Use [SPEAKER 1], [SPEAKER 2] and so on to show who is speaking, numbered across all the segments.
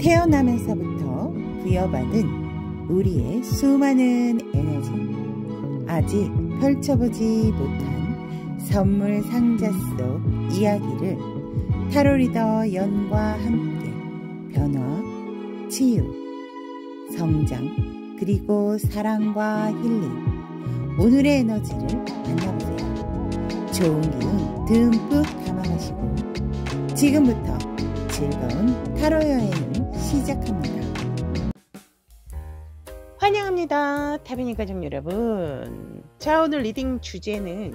[SPEAKER 1] 태어나면서부터 부여받은 우리의 수많은 에너지, 아직 펼쳐보지 못한 선물 상자 속 이야기를 타로 리더 연과 함께 변화, 치유, 성장, 그리고 사랑과 힐링, 오늘의 에너지를 만나보세요. 좋은 기운 듬뿍 담아가시고 지금부터 즐거운 타로 여행을 시작합니다. 환영합니다. 타비니 가족 여러분. 자, 오늘 리딩 주제는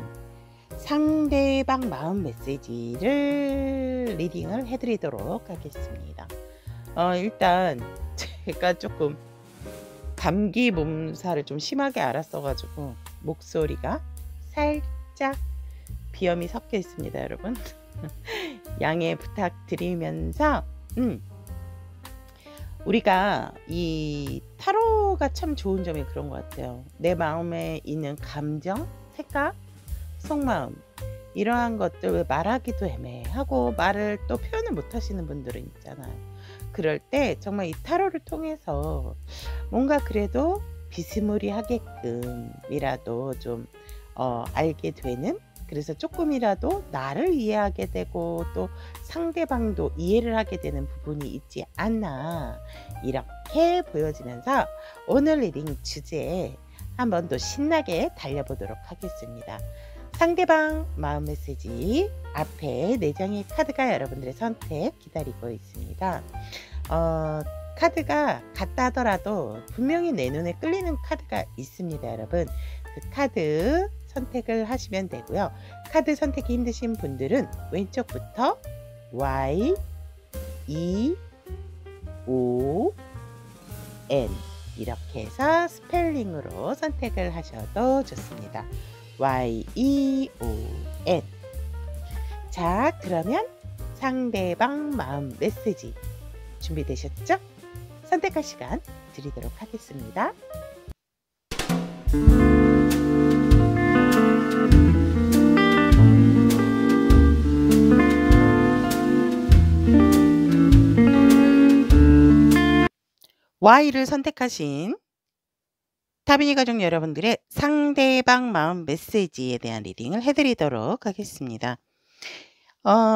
[SPEAKER 1] 상대방 마음 메시지를 리딩을 해드리도록 하겠습니다. 일단 제가 조금 감기 몸살을 좀 심하게 앓았어가지고 목소리가 살짝 비염이 섞여 있습니다, 여러분. 양해 부탁드리면서 우리가 이 타로가 참 좋은 점이 그런 것 같아요. 내 마음에 있는 감정, 생각, 속마음, 이러한 것들 왜 말하기도 애매하고 말을 또 표현을 못 하시는 분들은 있잖아요. 그럴 때 정말 이 타로를 통해서 뭔가 그래도 비스무리하게끔이라도 좀 알게 되는, 그래서 조금이라도 나를 이해하게 되고 또 상대방도 이해를 하게 되는 부분이 있지 않나, 이렇게 보여지면서 오늘 리딩 주제에 한번 더 신나게 달려보도록 하겠습니다. 상대방 마음 메시지 앞에 4장의 카드가 여러분들의 선택 기다리고 있습니다. 카드가 같다 하더라도 분명히 내 눈에 끌리는 카드가 있습니다, 여러분. 그 카드 선택을 하시면 되고요. 카드 선택이 힘드신 분들은 왼쪽부터 Y, E, O, N 이렇게 해서 스펠링으로 선택을 하셔도 좋습니다. Y, E, O, N. 자, 그러면 상대방 마음 메시지 준비되셨죠? 선택할 시간 드리도록 하겠습니다. Y를 선택하신 타비니 가족 여러분들의 상대방 마음 메시지에 대한 리딩을 해드리도록 하겠습니다.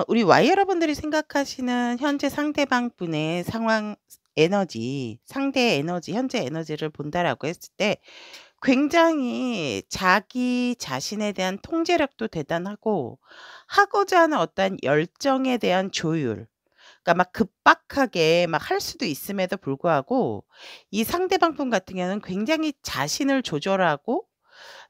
[SPEAKER 1] 우리 Y 여러분들이 생각하시는 현재 상대방 분의 상황 에너지, 상대의 에너지, 현재 에너지를 본다라고 했을 때 굉장히 자기 자신에 대한 통제력도 대단하고 하고자 하는 어떤 열정에 대한 조율, 그러니까 막 급박하게 막 할 수도 있음에도 불구하고 이 상대방 분 같은 경우는 굉장히 자신을 조절하고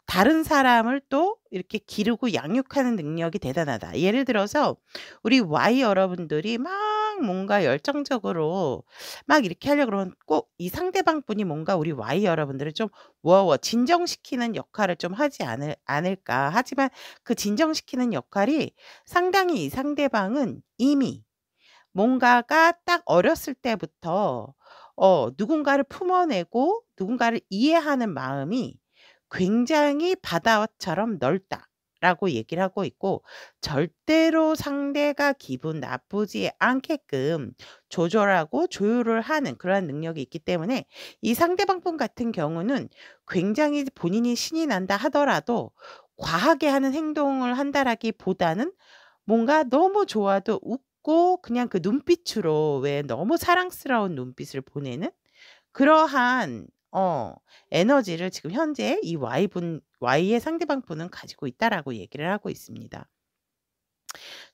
[SPEAKER 1] 다른 사람을 또 이렇게 기르고 양육하는 능력이 대단하다. 예를 들어서 우리 Y 여러분들이 막 뭔가 열정적으로 막 이렇게 하려고 그러면 꼭 이 상대방 분이 뭔가 우리 Y 여러분들을 좀 진정시키는 역할을 좀 하지 않을까. 하지만 그 진정시키는 역할이 상당히 이 상대방은 이미 뭔가가 딱 어렸을 때부터 누군가를 품어내고 누군가를 이해하는 마음이 굉장히 바다처럼 넓다라고 얘기를 하고 있고, 절대로 상대가 기분 나쁘지 않게끔 조절하고 조율을 하는 그러한 능력이 있기 때문에 이 상대방 분 같은 경우는 굉장히 본인이 신이 난다 하더라도 과하게 하는 행동을 한다라기보다는 뭔가 너무 좋아도 웃고 그냥 그 눈빛으로 왜 너무 사랑스러운 눈빛을 보내는 그러한 에너지를 지금 현재 이 Y의 상대방 분은 가지고 있다라고 얘기를 하고 있습니다.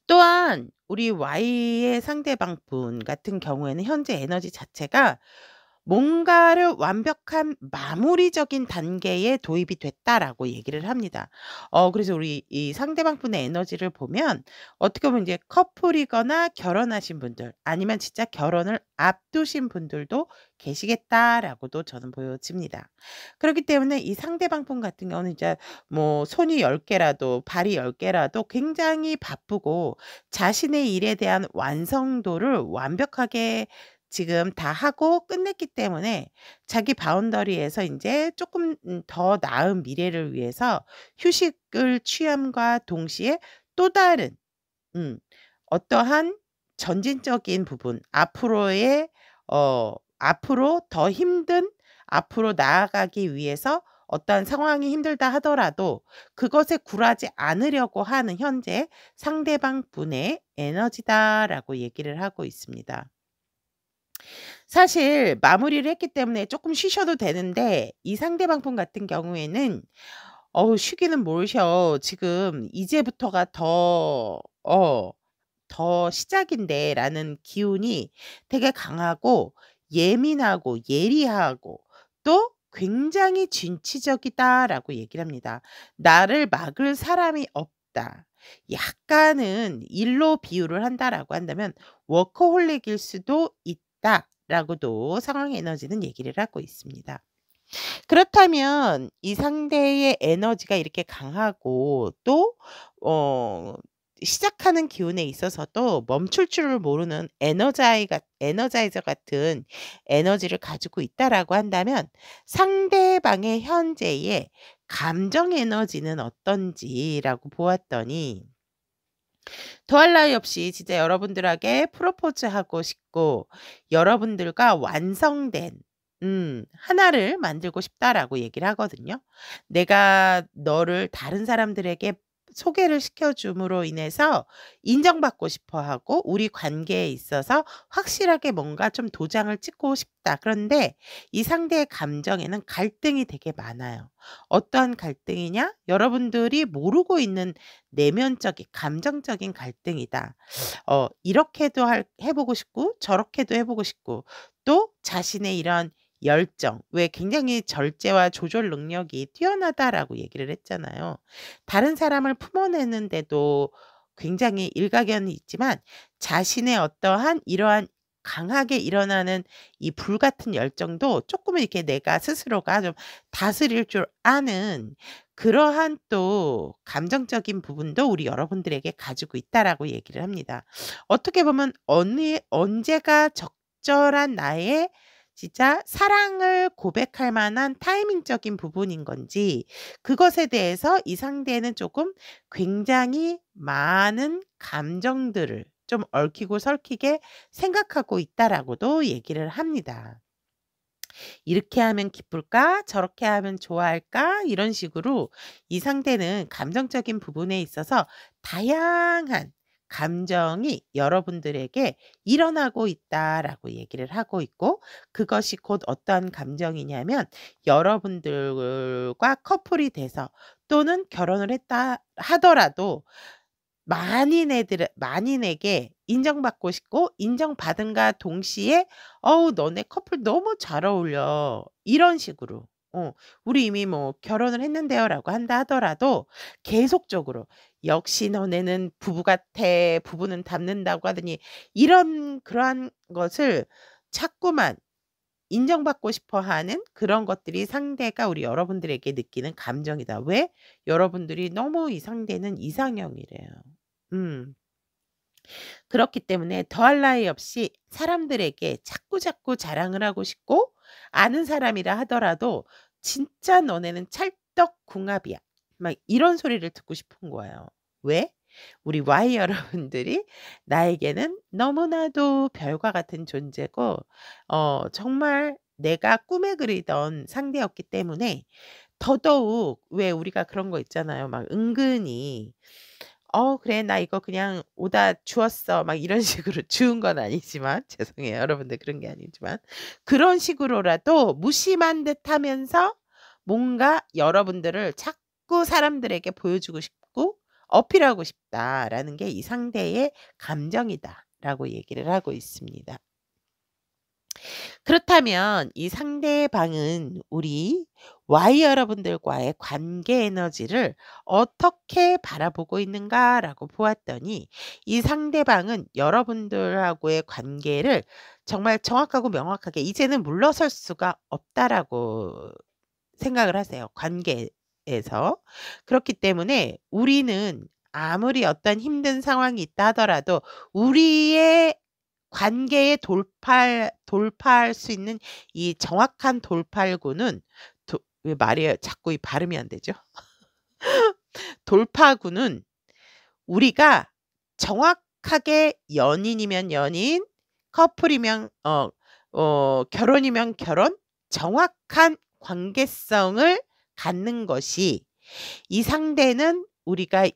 [SPEAKER 1] 또한 우리 Y의 상대방 분 같은 경우에는 현재 에너지 자체가 뭔가를 완벽한 마무리적인 단계에 도입이 됐다라고 얘기를 합니다. 그래서 우리 이 상대방 분의 에너지를 보면 어떻게 보면 이제 커플이거나 결혼하신 분들, 아니면 진짜 결혼을 앞두신 분들도 계시겠다라고도 저는 보여집니다. 그렇기 때문에 이 상대방 분 같은 경우는 이제 뭐 손이 10개라도 발이 10개라도 굉장히 바쁘고 자신의 일에 대한 완성도를 완벽하게 지금 다 하고 끝냈기 때문에 자기 바운더리에서 인제 쪼끔 더 나은 미래를 위해서 휴식을 취함과 동시에 또 다른 어떠한 전진적인 부분, 앞으로의 앞으로 더 힘든 앞으로 나아가기 위해서 어떠한 상황이 힘들다 하더라도 그것에 굴하지 않으려고 하는 현재 상대방 분의 에너지다라고 얘기를 하고 있습니다. 사실 마무리를 했기 때문에 조금 쉬셔도 되는데 이 상대방 분 같은 경우에는 "어우 쉬기는 뭘 쉬어. 지금 이제부터가 더 시작인데."라는 기운이 되게 강하고 예민하고 예리하고 또 굉장히 진취적이다라고 얘기를 합니다. "나를 막을 사람이 없다." 약간은 일로 비유를 한다라고 한다면 워커홀릭일 수도 있다라고도 상황 에너지는 얘기를 하고 있습니다. 그렇다면 이 상대의 에너지가 이렇게 강하고 또 시작하는 기운에 있어서도 멈출 줄을 모르는 에너자이저 같은 에너지를 가지고 있다라고 한다면 상대방의 현재의 감정 에너지는 어떤지라고 보았더니 더할 나위 없이 진짜 여러분들에게 프로포즈하고 싶고 여러분들과 완성된 하나를 만들고 싶다라고 얘기를 하거든요. 내가 너를 다른 사람들에게 소개를 시켜 줌으로 인해서 인정받고 싶어 하고 우리 관계에 있어서 확실하게 뭔가 좀 도장을 찍고 싶다. 그런데 이 상대의 감정에는 갈등이 되게 많아요. 어떠한 갈등이냐? 여러분들이 모르고 있는 내면적인 감정적인 갈등이다. 이렇게도 해 보고 싶고 저렇게도 해 보고 싶고 또 자신의 이런 열정 왜 굉장히 절제와 조절 능력이 뛰어나다라고 얘기를 했잖아요. 다른 사람을 품어내는데도 굉장히 일가견이 있지만 자신의 어떠한 이러한 강하게 일어나는 이 불같은 열정도 쪼끔은 이렇게 내가 스스로가 좀 다스릴 줄 아는 그러한 또 감정적인 부분도 우리 여러분들에게 가지고 있다라고 얘기를 합니다. 어떻게 보면 언제가 적절한 나의 진짜 사랑을 고백할 만한 타이밍적인 부분인 건지 그것에 대해서 이 상대는 조금 굉장히 많은 감정들을 좀 얽히고 설키게 생각하고 있다라고도 얘기를 합니다. 이렇게 하면 기쁠까? 저렇게 하면 좋아할까? 이런 식으로 이 상대는 감정적인 부분에 있어서 다양한 감정이 여러분들에게 일어나고 있다라고 얘기를 하고 있고 그것이 곧 어떠한 감정이냐면 여러분들과 커플이 돼서 또는 결혼을 했다 하더라도 만인에게 인정받고 싶고 인정받음과 동시에 "어우 너네 커플 너무 잘 어울려." 이런 식으로 "우리 이미 뭐 결혼을 했는데요."라고 한다 하더라도 계속적으로 "역시 너네는 부부 같아. 부부는 닮는다."고 하더니 이런 그러한 것을 자꾸만 인정받고 싶어 하는 그런 것들이 상대가 우리 여러분들에게 느끼는 감정이다. 왜? 여러분들이 너무 이 상대는 이상형이래요. 음. 그렇기 때문에 더할 나위 없이 사람들에게 자꾸자꾸 자랑을 하고 싶고 아는 사람이라 하더라도 "진짜 너네는 찰떡궁합이야." 막 이런 소리를 듣고 싶은 거예요. 왜? 우리 Y 여러분들이 나에게는 너무나도 별과 같은 존재고 정말 내가 꿈에 그리던 상대였기 때문에 더더욱 왜 우리가 그런 거 있잖아요. 막 은근히 그래. 나 이거 그냥 오다 주웠어." 막 이런 식으로 주운 건 아니지만 죄송해요. 여러분들 그런 게 아니지만 그런 식으로라도 무심한 듯하면서 뭔가 여러분들을 자꾸 사람들에게 보여주고 싶고 어필하고 싶다라는 게 이 상대의 감정이다라고 얘기를 하고 있습니다. 그렇다면 이 상대방은 우리 Y 여러분들과의 관계 에너지를 어떻게 바라보고 있는가라고 보았더니 이 상대방은 여러분들하고의 관계를 정말 정확하고 명확하게 이제는 물러설 수가 없다라고 생각을 하세요, 관계에서. 그렇기 때문에 우리는 아무리 어떤 힘든 상황이 있다 하더라도 우리의 관계에 돌파할 수 있는 이 정확한 돌팔구는 왜 말이 자꾸 이 발음이 안 되죠? 돌파구는 우리가 정확하게 연인이면 연인, 커플이면 결혼이면 결혼, 정확한 관계성을 갖는 것이 이 상대는 우리가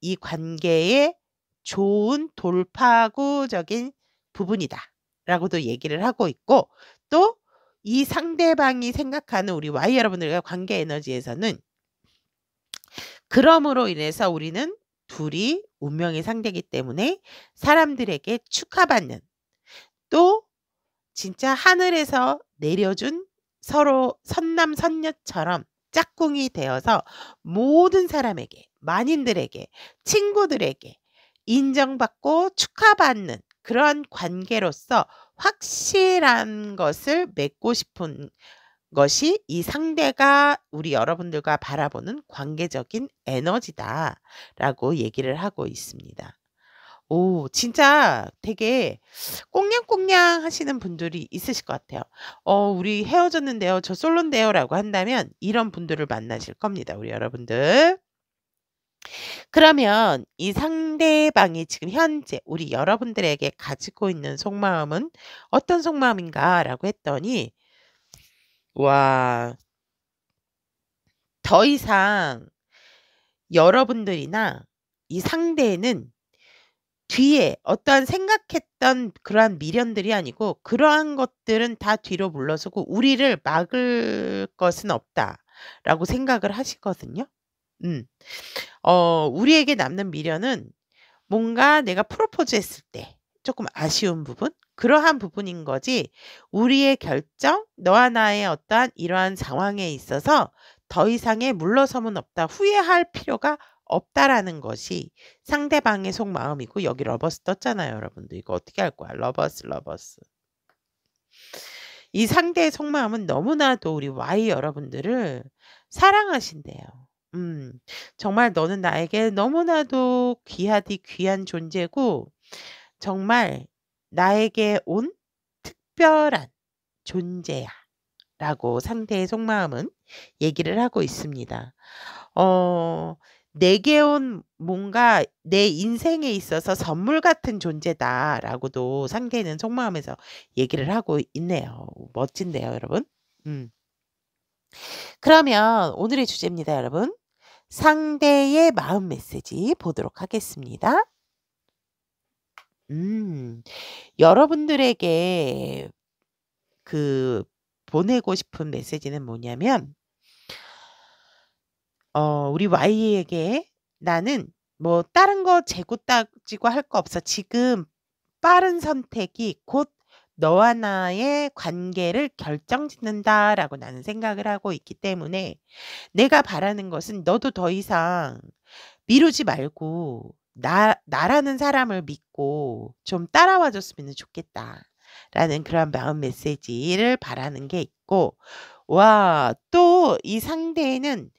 [SPEAKER 1] 이 관계의 좋은 돌파구적인 부분이다라고도 얘기를 하고 있고, 또 이 상대방이 생각하는 우리 Y 여러분들과 관계 에너지에서는 그럼으로 인해서 우리는 둘이 운명의 상대이기 때문에 사람들에게 축하받는, 또 진짜 하늘에서 내려준 서로 선남선녀처럼 짝꿍이 되어서 모든 사람에게, 만인들에게, 친구들에게 인정받고 축하받는 그런 관계로서 확실한 것을 맺고 싶은 것이 이 상대가 우리 여러분들과 바라보는 관계적인 에너지다라고 얘기를 하고 있습니다. 오, 진짜 되게 꽁냥꽁냥 하시는 분들이 있으실 것 같아요. 우리 헤어졌는데요. 저 솔로인데요. 라고 한다면 이런 분들을 만나실 겁니다. 우리 여러분들. 그러면 이 상대방이 지금 현재 우리 여러분들에게 가지고 있는 속마음은 어떤 속마음인가라고 했더니, 와, 더 이상 여러분들이나 이 상대는 뒤에 어떠한 생각했던 그러한 미련들이 아니고 그러한 것들은 다 뒤로 물러서고 우리를 막을 것은 없다라고 생각을 하시거든요. 우리에게 남는 미련은 뭔가 내가 프로포즈 했을 때 조금 아쉬운 부분? 그러한 부분인 거지, 우리의 결정, 너와 나의 어떠한 이러한 상황에 있어서 더 이상의 물러섬은 없다, 후회할 필요가 없다라는 것이 상대방의 속마음이고, 여기 러버스 떴잖아요, 여러분들. 이거 어떻게 할 거야? 러버스. 이 상대의 속마음은 너무나도 우리 Y 여러분들을 사랑하신대요. 정말 너는 나에게 너무나도 귀한 존재고 정말 나에게 온 특별한 존재야 라고 상대의 속마음은 얘기를 하고 있습니다. 내게 온 뭔가 내 인생에 있어서 선물 같은 존재다라고도 상대는 속마음에서 얘기를 하고 있네요. 멋진데요, 여러분. 그러면 오늘의 주제입니다, 여러분. 상대의 마음 메시지 보도록 하겠습니다. 여러분들에게 보내고 싶은 메시지는 뭐냐면, 우리 Y에게 나는 뭐 다른 거 재고 따지고 할 거 없어. 지금 빠른 선택이 곧 너와 나의 관계를 결정짓는다라고 나는 생각을 하고 있기 때문에 내가 바라는 것은 너도 더 이상 미루지 말고 나라는 사람을 믿고 좀 따라와 줬으면 좋겠다라는 그런 마음 메시지를 바라는 게 있고, 와, 또 이 상대는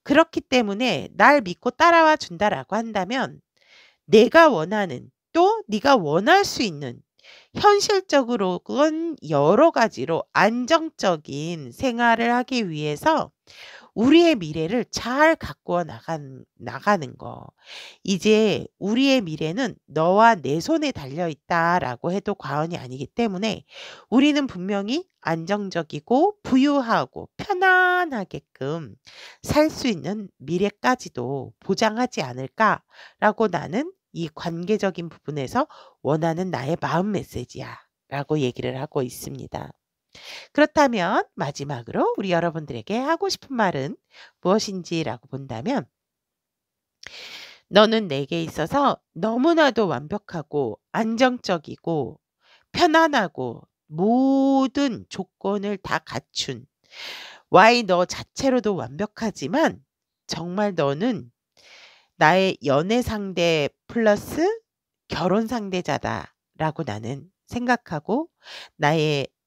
[SPEAKER 1] 그렇기 때문에 날 믿고 따라와 준다라고 한다면 내가 원하는, 또 네가 원할 수 있는 현실적으로는 여러 가지로 안정적인 생활을 하기 위해서 우리의 미래를 잘 가꾸어 나가는 거. 이제 우리의 미래는 너와 내 손에 달려 있다라고 해도 과언이 아니기 때문에 우리는 분명히 안정적이고 부유하고 편안하게끔 살 수 있는 미래까지도 보장하지 않을까라고 나는 이 관계적인 부분에서 원하는 나의 마음 메시지야 라고 얘기를 하고 있습니다. 그렇다면 마지막으로 우리 여러분들에게 하고 싶은 말은 무엇인지라고 본다면, 너는 내게 있어서 너무나도 완벽하고 안정적이고 편안하고 모든 조건을 다 갖춘 Y 너 자체로도 완벽하지만 정말 너는 나의 연애 상대 플러스 결혼 상대자다라고 나는 생각하고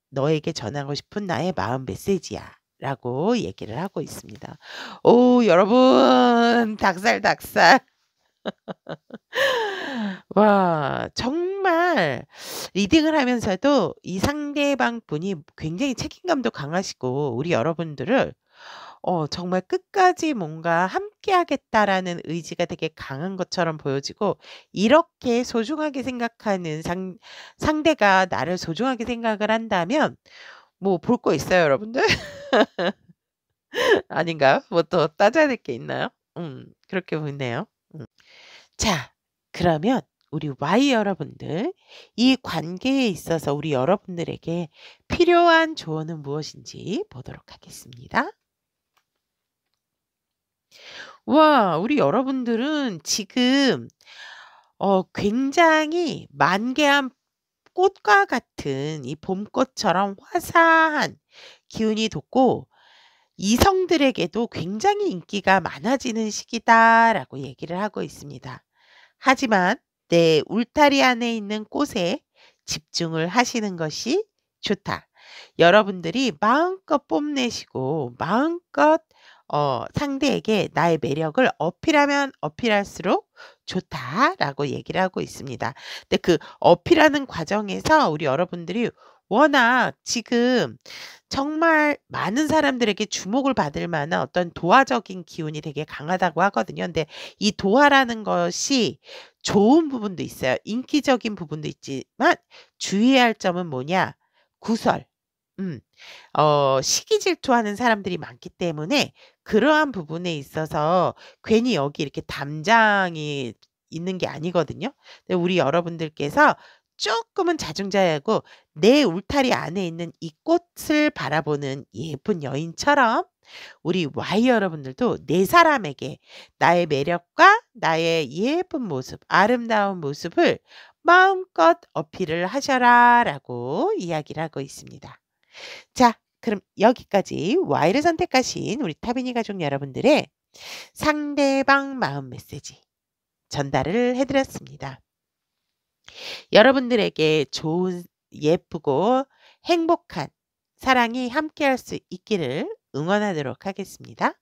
[SPEAKER 1] 너에게 전하고 싶은 나의 마음 메시지야 라고 얘기를 하고 있습니다. 오, 여러분, 닭살. 와, 정말 리딩을 하면서도 이 상대방 분이 굉장히 책임감도 강하시고 우리 여러분들을 정말 끝까지 뭔가 함께하겠다라는 의지가 되게 강한 것처럼 보여지고 이렇게 소중하게 생각하는 상대가 나를 소중하게 생각을 한다면 뭐 볼 거 있어요 여러분들? 아닌가요? 뭐 더 따져야 될 게 있나요? 그렇게 보이네요. 자, 그러면 우리 Y 여러분들, 이 관계에 있어서 우리 여러분들에게 필요한 조언은 무엇인지 보도록 하겠습니다. 와, 우리 여러분들은 지금 굉장히 만개한 꽃과 같은 이 봄꽃처럼 화사한 기운이 돋고 이성들에게도 굉장히 인기가 많아지는 시기다라고 얘기를 하고 있습니다. 하지만 내 울타리 안에 있는 꽃에 집중을 하시는 것이 좋다. 여러분들이 마음껏 뽐내시고 마음껏 상대에게 나의 매력을 어필하면 어필할수록 좋다라고 얘기를 하고 있습니다. 근데 그 어필하는 과정에서 우리 여러분들이 워낙 지금 정말 많은 사람들에게 주목을 받을 만한 어떤 도화적인 기운이 되게 강하다고 하거든요. 근데 이 도화라는 것이 좋은 부분도 있어요. 인기적인 부분도 있지만 주의해야 할 점은 뭐냐? 구설. 음. 시기 질투하는 사람들이 많기 때문에 그러한 부분에 있어서 괜히 여기 이렇게 담장이 있는 게 아니거든요. 근데 우리 여러분들께서 쪼끔은 자중자애하고 내 울타리 안에 있는 이 꽃을 바라보는 예쁜 여인처럼 우리 Y 여러분들도 내 사람에게 나의 매력과 나의 예쁜 모습, 아름다운 모습을 마음껏 어필을 하셔라라고 이야기를 하고 있습니다. 자, 그럼 여기까지 Y를 선택하신 우리 타비니 가족 여러분들의 상대방 마음 메시지 전달을 해 드렸습니다. 여러분들에게 좋은 예쁘고 행복한 사랑이 함께할 수 있기를 응원하도록 하겠습니다.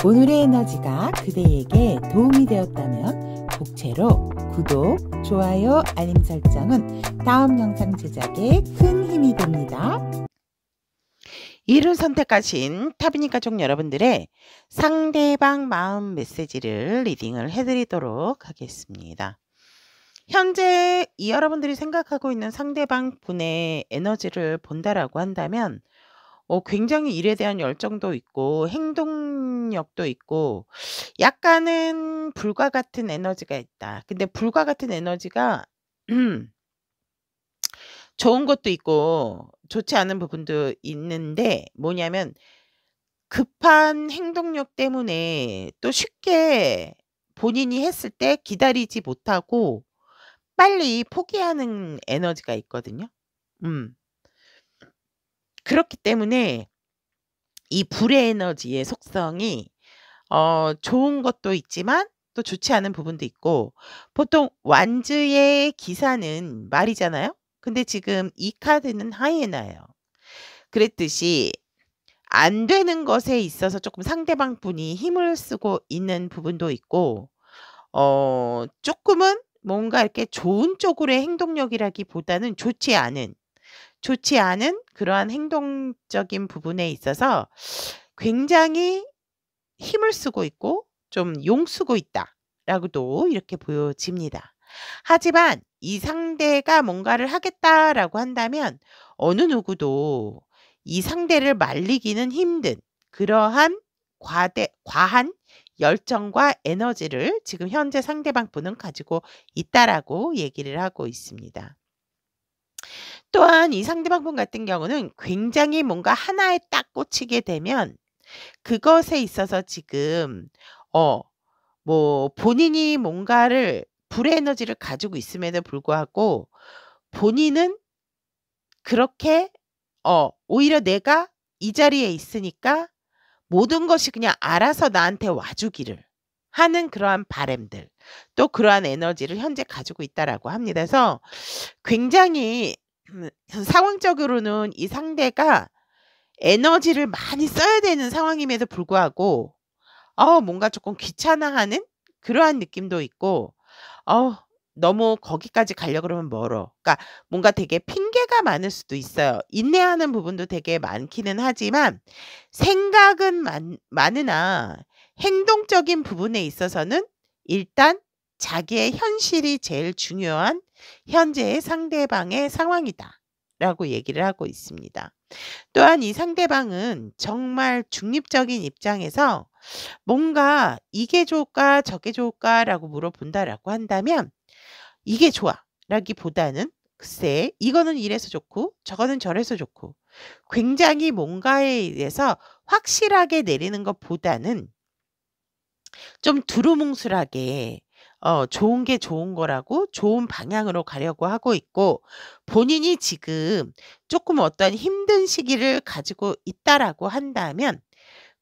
[SPEAKER 2] 오늘의 에너지가 그대에게 도움이 되었다면 복채로 구독, 좋아요, 알림 설정은 다음 영상 제작에 큰 힘이 됩니다.
[SPEAKER 1] 이를 선택하신 타비니 가족 여러분들의 상대방 마음 메시지를 리딩을 해드리도록 하겠습니다. 현재 이 여러분들이 생각하고 있는 상대방 분의 에너지를 본다라고 한다면 굉장히 일에 대한 열정도 있고 행동력도 있고 약간은 불과 같은 에너지가 있다. 근데 불과 같은 에너지가 좋은 것도 있고 좋지 않은 부분도 있는데 뭐냐면 급한 행동력 때문에 또 쉽게 본인이 했을 때 기다리지 못하고 빨리 포기하는 에너지가 있거든요. 그렇기 때문에 이 불의 에너지의 속성이 좋은 것도 있지만 또 좋지 않은 부분도 있고 보통 완즈의 기사는 말이잖아요. 근데 지금 이 카드는 하이에나예요. 그랬듯이 안 되는 것에 있어서 조금 상대방 분이 힘을 쓰고 있는 부분도 있고 조금은 뭔가 이렇게 좋은 쪽으로의 행동력이라기보다는 좋지 않은 그러한 행동적인 부분에 있어서 굉장히 힘을 쓰고 있고 좀 용쓰고 있다라고도 이렇게 보여집니다. 하지만 이 상대가 뭔가를 하겠다라고 한다면 어느 누구도 이 상대를 말리기는 힘든 그러한 과한 열정과 에너지를 지금 현재 상대방 분은 가지고 있다라고 얘기를 하고 있습니다. 또한 이 상대방 분 같은 경우는 굉장히 뭔가 하나에 딱 꽂히게 되면 그것에 있어서 지금 뭐 본인이 뭔가를 불의 에너지를 가지고 있음에도 불구하고 본인은 그렇게 오히려 내가 이 자리에 있으니까 모든 것이 그냥 알아서 나한테 와주기를 하는 그러한 바람들 또 그러한 에너지를 현재 가지고 있다라고 합니다. 그래서 굉장히 상황적으로는 이 상대가 에너지를 많이 써야 되는 상황임에도 불구하고 뭔가 조금 귀찮아하는 그러한 느낌도 있고 너무 거기까지 가려고 그러면 멀어. 그러니까 뭔가 되게 핑계가 많을 수도 있어요. 인내하는 부분도 되게 많기는 하지만 생각은 많으나 행동적인 부분에 있어서는 일단 자기의 현실이 제일 중요한 현재의 상대방의 상황이다라고 얘기를 하고 있습니다. 또한 이 상대방은 정말 중립적인 입장에서 뭔가 "이게 좋을까? 저게 좋을까?"라고 물어본다라고 한다면 "이게 좋아."라기보다는 글쎄 이거는 이래서 좋고 저거는 저래서 좋고 굉장히 뭔가에 대해서 확실하게 내리는 것보다는 좀 두루뭉술하게 좋은 게 좋은 거라고 좋은 방향으로 가려고 하고 있고 본인이 지금 조금 어떤 힘든 시기를 가지고 있다라고 한다면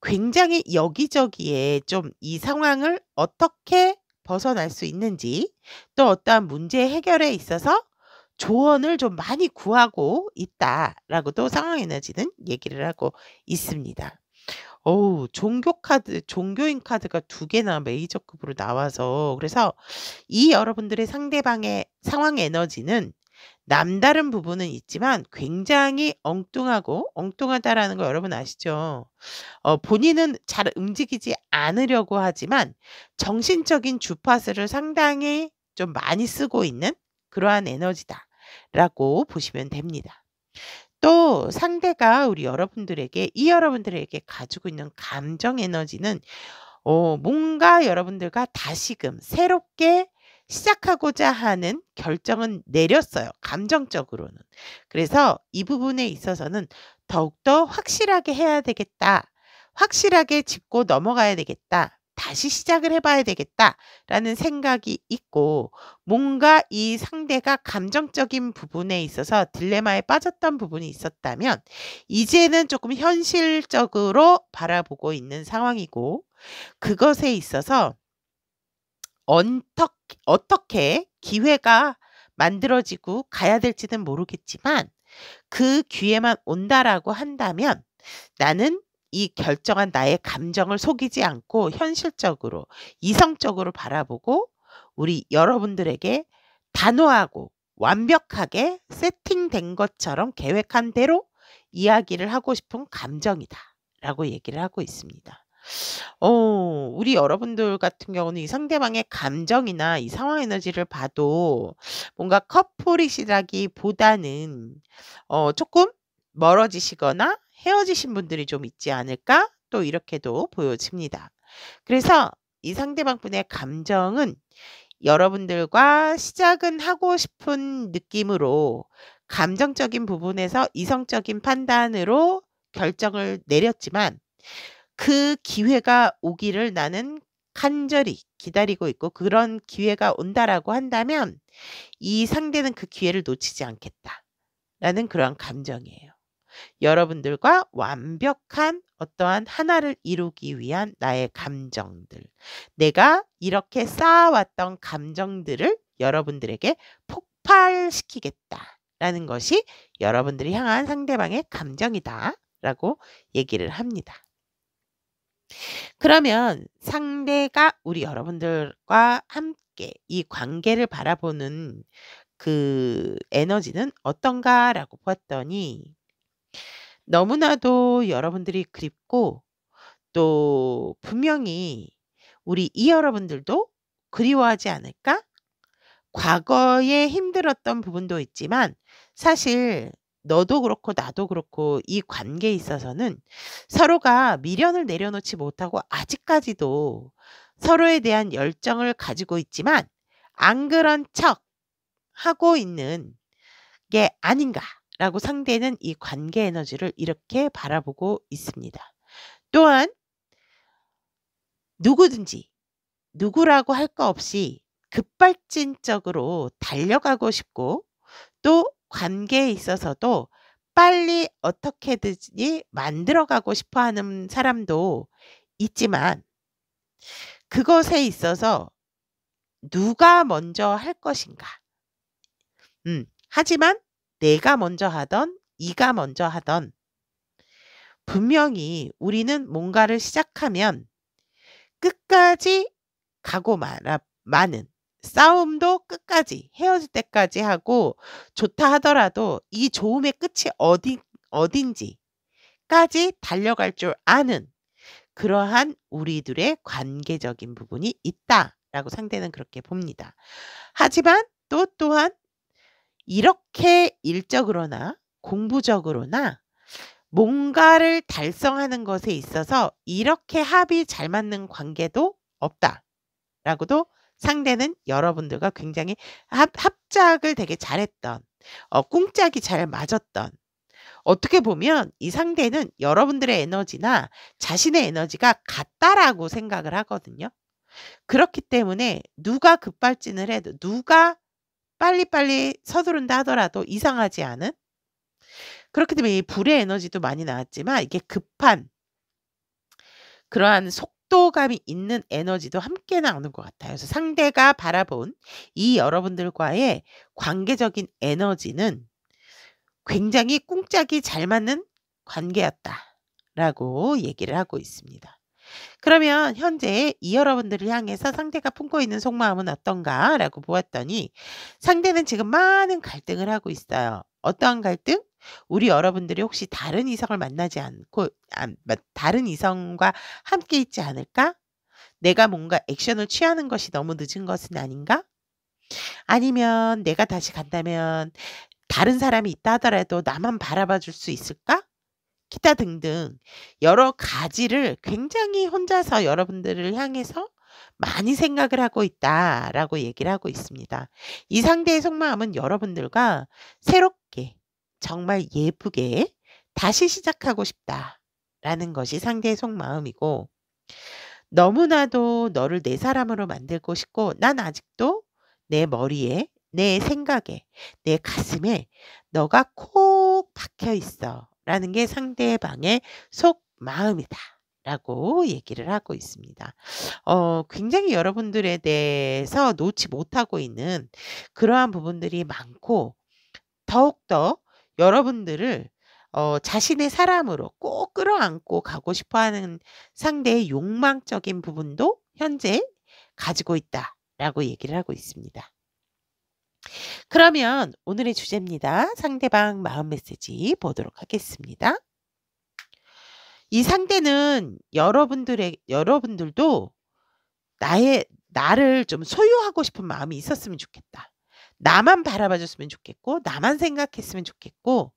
[SPEAKER 1] 굉장히 여기저기에 좀 이 상황을 어떻게 벗어날 수 있는지 또 어떠한 문제 해결에 있어서 조언을 좀 많이 구하고 있다라고도 상황 에너지는 얘기를 하고 있습니다. 어우 종교인 카드가 2개나 메이저급으로 나와서 그래서 이 여러분들의 상대방의 상황 에너지는 남다른 부분은 있지만 굉장히 엉뚱하다라는 거 여러분 아시죠? 본인은 잘 움직이지 않으려고 하지만 정신적인 주파수를 상당히 좀 많이 쓰고 있는 그러한 에너지다라고 보시면 됩니다. 또 상대가 이 여러분들에게 가지고 있는 감정 에너지는 뭔가 여러분들과 다시금 새롭게 시작하고자 하는 결정은 내렸어요, 감정적으로는. 그래서 이 부분에 있어서는 '더욱더 확실하게 해야 되겠다. 확실하게 짚고 넘어가야 되겠다. 다시 시작을 해 봐야 되겠다.'라는 생각이 있고 뭔가 이 상대가 감정적인 부분에 있어서 딜레마에 빠졌던 부분이 있었다면 이제는 조금 현실적으로 바라보고 있는 상황이고 그것에 있어서 어떻게 기회가 만들어지고 가야 될지는 모르겠지만 그 기회만 온다라고 한다면 나는 이 결정한 나의 감정을 속이지 않고 현실적으로 이성적으로 바라보고 우리 여러분들에게 단호하고 완벽하게 세팅된 것처럼 계획한 대로 이야기를 하고 싶은 감정이다라고 얘기를 하고 있습니다. 우리 여러분들 같은 경우는 이 상대방의 감정이나 이 상황 에너지를 봐도 뭔가 커플이시라기보다는 조금 멀어지시거나 헤어지신 분들이 좀 있지 않을까? 또 이렇게도 보여집니다. 그래서 이 상대방분의 감정은 여러분들과 시작은 하고 싶은 느낌으로 감정적인 부분에서 이성적인 판단으로 결정을 내렸지만 그 기회가 오기를 나는 간절히 기다리고 있고 그런 기회가 온다라고 한다면 이 상대는 그 기회를 놓치지 않겠다라는 그런 감정이에요. 여러분들과 완벽한 어떠한 하나를 이루기 위한 나의 감정들. 내가 이렇게 쌓아왔던 감정들을 여러분들에게 폭발시키겠다라는 것이 여러분들이 향한 상대방의 감정이다라고 얘기를 합니다. 그러면 상대가 우리 여러분들과 함께 이 관계를 바라보는 그 에너지는 어떤가라고 봤더니 너무나도 여러분들이 그립고 또 분명히 우리 이 여러분들도 그리워하지 않을까? 과거에 힘들었던 부분도 있지만 사실 너도 그렇고 나도 그렇고 이 관계에 있어서는 서로가 미련을 내려놓지 못하고 아직까지도 서로에 대한 열정을 가지고 있지만 안 그런 척 하고 있는 게 아닌가라고 상대는 이 관계 에너지를 이렇게 바라보고 있습니다. 또한 누구든지 누구라고 할 거 없이 급발진적으로 달려가고 싶고 또 관계에 있어서도 빨리 어떻게든지 만들어가고 싶어하는 사람도 있지만 그것에 있어서 누가 먼저 할 것인가. 하지만 내가 먼저 하던 이가 먼저 하던 분명히 우리는 뭔가를 시작하면 끝까지 가고 마는 싸움도 끝까지 헤어질 때까지 하고 좋다 하더라도 이 좋음의 끝이 어딘지까지 달려갈 줄 아는 그러한 우리들의 관계적인 부분이 있다라고 상대는 그렇게 봅니다. 하지만 또한 이렇게 일적으로나 공부적으로나 뭔가를 달성하는 것에 있어서 이렇게 합이 잘 맞는 관계도 없다라고도 상대는 여러분들과 굉장히 합작을 되게 잘했던 꿍짝이 잘 맞았던 어떻게 보면 이 상대는 여러분들의 에너지나 자신의 에너지가 같다라고 생각을 하거든요. 그렇기 때문에 누가 급발진을 해도 누가 빨리빨리 서두른다 하더라도 이상하지 않은 그렇기 때문에 이 불의 에너지도 많이 나왔지만 이게 급한 그러한 속도감이 있는 에너지도 함께 나오는 것 같아요. 그래서 상대가 바라본 이 여러분들과의 관계적인 에너지는 굉장히 꿍짝이 잘 맞는 관계였다라고 얘기를 하고 있습니다. 그러면 현재 이 여러분들을 향해서 상대가 품고 있는 속마음은 어떤가라고 보았더니 상대는 지금 많은 갈등을 하고 있어요. 어떠한 갈등? 우리 여러분들이 혹시 다른 이성을 만나지 않고 다른 이성과 함께 있지 않을까? 내가 뭔가 액션을 취하는 것이 너무 늦은 것은 아닌가? 아니면 내가 다시 간다면 다른 사람이 있다 하더라도 나만 바라봐 줄 수 있을까? 기타 등등 여러 가지를 굉장히 혼자서 여러분들을 향해서 많이 생각을 하고 있다라고 얘기를 하고 있습니다. 이 상대의 속마음은 여러분들과 새롭게 정말 예쁘게 다시 시작하고 싶다라는 것이 상대의 속마음이고 너무나도 너를 내 사람으로 만들고 싶고 난 아직도 내 머리에 내 생각에 내 가슴에 너가 콕 박혀 있어 라는 게 상대방의 속마음이다 라고 얘기를 하고 있습니다. 굉장히 여러분들에 대해서 놓지 못하고 있는 그러한 부분들이 많고 더욱더 여러분들을 자신의 사람으로 꼭 끌어안고 가고 싶어하는 상대의 욕망적인 부분도 현재 가지고 있다라고 얘기를 하고 있습니다. 그러면 오늘의 주제입니다. 상대방 마음 메시지 보도록 하겠습니다. 이 상대는 여러분들도 나를 좀 소유하고 싶은 마음이 있었으면 좋겠다. 나만 바라봐줬으면 좋겠고 나만 생각했으면 좋겠고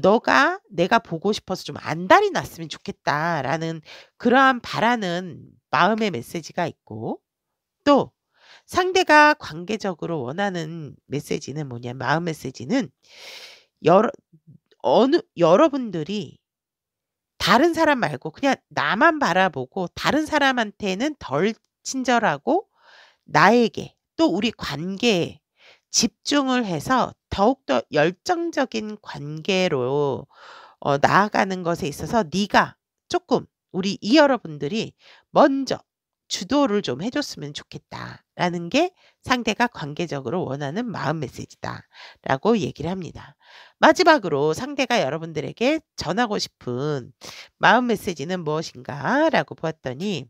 [SPEAKER 1] 너가 내가 보고 싶어서 좀 안달이 났으면 좋겠다라는 그러한 바라는 마음의 메시지가 있고 또 상대가 관계적으로 원하는 메시지는 뭐냐 마음 메시지는 여러분들이 다른 사람 말고 그냥 나만 바라보고 다른 사람한테는 덜 친절하고 나에게 또 우리 관계에 집중을 해서 더욱더 열정적인 관계로 나아가는 것에 있어서 네가 조금 우리 이 여러분들이 먼저 주도를 좀 해줬으면 좋겠다라는 게 상대가 관계적으로 원하는 마음 메시지다라고 얘기를 합니다. 마지막으로 상대가 여러분들에게 전하고 싶은 마음 메시지는 무엇인가라고 보았더니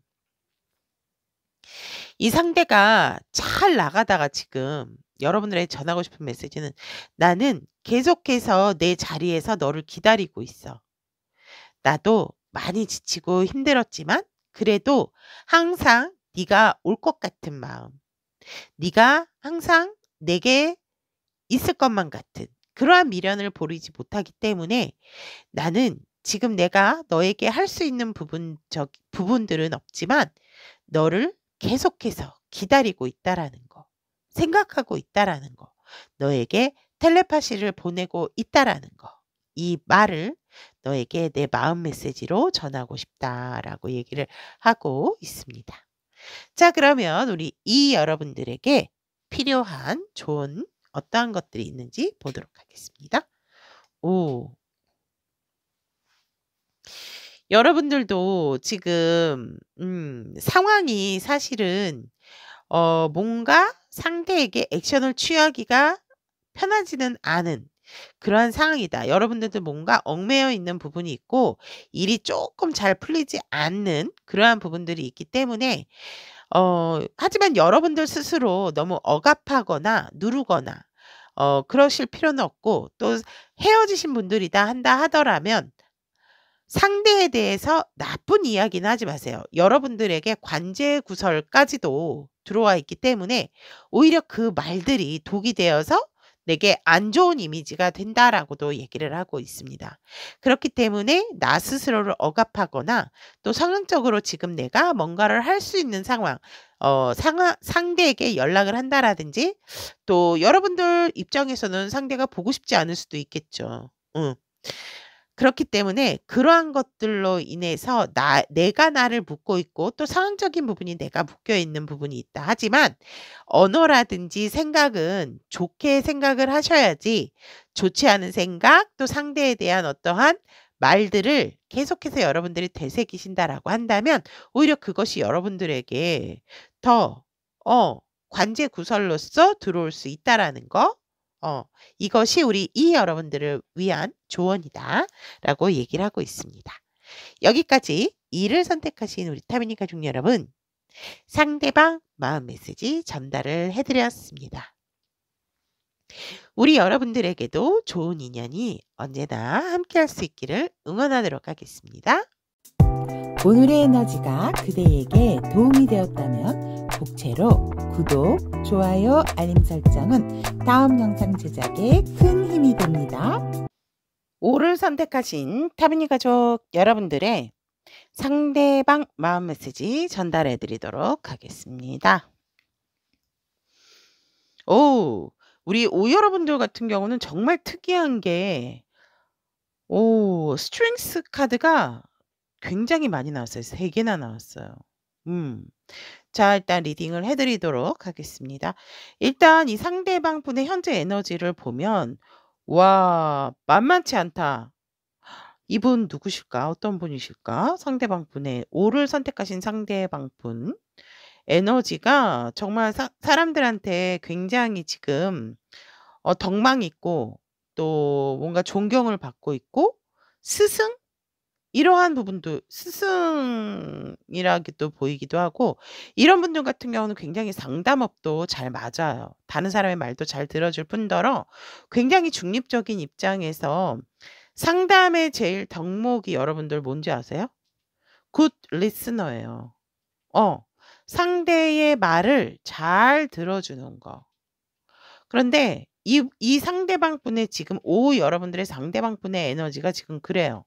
[SPEAKER 1] 이 상대가 잘 나가다가 지금 여러분들에게 전하고 싶은 메시지는 나는 계속해서 내 자리에서 너를 기다리고 있어. 나도 많이 지치고 힘들었지만 그래도 항상 네가 올 것 같은 마음, 네가 항상 내게 있을 것만 같은 그러한 미련을 보이지 못하기 때문에 나는 지금 내가 너에게 할 수 있는 부분들은 없지만 너를 계속해서 기다리고 있다라는 거, 생각하고 있다라는 거, 너에게 텔레파시를 보내고 있다라는 거, 이 말을 너에게 내 마음 메시지로 전하고 싶다라고 얘기를 하고 있습니다. 자, 그러면 우리 이 여러분들에게 필요한 좋은 어떠한 것들이 있는지 보도록 하겠습니다. 여러분들도 지금 상황이 사실은 뭔가 상대에게 액션을 취하기가 편하지는 않은 그러한 상황이다. 여러분들도 뭔가 얽매여 있는 부분이 있고 일이 조금 잘 풀리지 않는 그러한 부분들이 있기 때문에 하지만 여러분들 스스로 너무 억압하거나 누르거나 그러실 필요는 없고, 또 헤어지신 분들이다 한다 하더라면 상대에 대해서 나쁜 이야기는 하지 마세요. 여러분들에게 관제 구설까지도 들어와 있기 때문에 오히려 그 말들이 독이 되어서 내게 안 좋은 이미지가 된다라고도 얘기를 하고 있습니다. 그렇기 때문에 나 스스로를 억압하거나 또 성향적으로 지금 내가 뭔가를 할 수 있는 상황, 상대에게 연락을 한다라든지, 또 여러분들 입장에서는 상대가 보고 싶지 않을 수도 있겠죠. 응. 그렇기 때문에 그러한 것들로 인해서 내가 나를 묶고 있고, 또 상황적인 부분이 내가 묶여 있는 부분이 있다. 하지만 언어라든지 생각은 좋게 생각을 하셔야지, 좋지 않은 생각, 또 상대에 대한 어떠한 말들을 계속해서 여러분들이 되새기신다라고 한다면 오히려 그것이 여러분들에게 더 관제 구설로서 들어올 수 있다라는 거. 이것이 우리 여러분들을 위한 조언이다라고 얘기를 하고 있습니다. 여기까지 이를 선택하신 우리 타미니 가족 여러분, 상대방 마음 메시지 전달을 해드렸습니다. 우리 여러분들에게도 좋은 인연이 언제나 함께할 수 있기를 응원하도록 하겠습니다.
[SPEAKER 2] 오늘의 에너지가 그대에게 도움이 되었다면 복채로 구독, 좋아요, 알림 설정은 다음 영상 제작에 큰 힘이 됩니다.
[SPEAKER 1] 5를 선택하신 타미니 가족 여러분들의 상대방 마음 메시지 전달해 드리도록 하겠습니다. 우리 5 여러분들 같은 경우는 정말 특이한 게 스트렝스 카드가 굉장히 많이 나왔어요. 3개나 나왔어요. 자, 일단 리딩을 해 드리도록 하겠습니다. 일단 이 상대방 분의 현재 에너지를 보면 만만치 않다. 이분 누구실까? 어떤 분이실까? 상대방 분의 5를 선택하신 상대방 분 에너지가 정말 사람들한테 굉장히 지금 덕망 있고, 또 뭔가 존경을 받고 있고, 스승? 이러한 부분도 스승이라기도 보이기도 하고, 이런 분들 같은 경우는 굉장히 상담업도 잘 맞아요. 다른 사람의 말도 잘 들어줄 뿐더러 굉장히 중립적인 입장에서 상담의 제일 덕목이 여러분들 뭔지 아세요? 굿 리스너예요. 상대의 말을 잘 들어주는 거. 그런데 이 상대방 분의 지금 여러분들의 상대방 분의 에너지가 지금 그래요.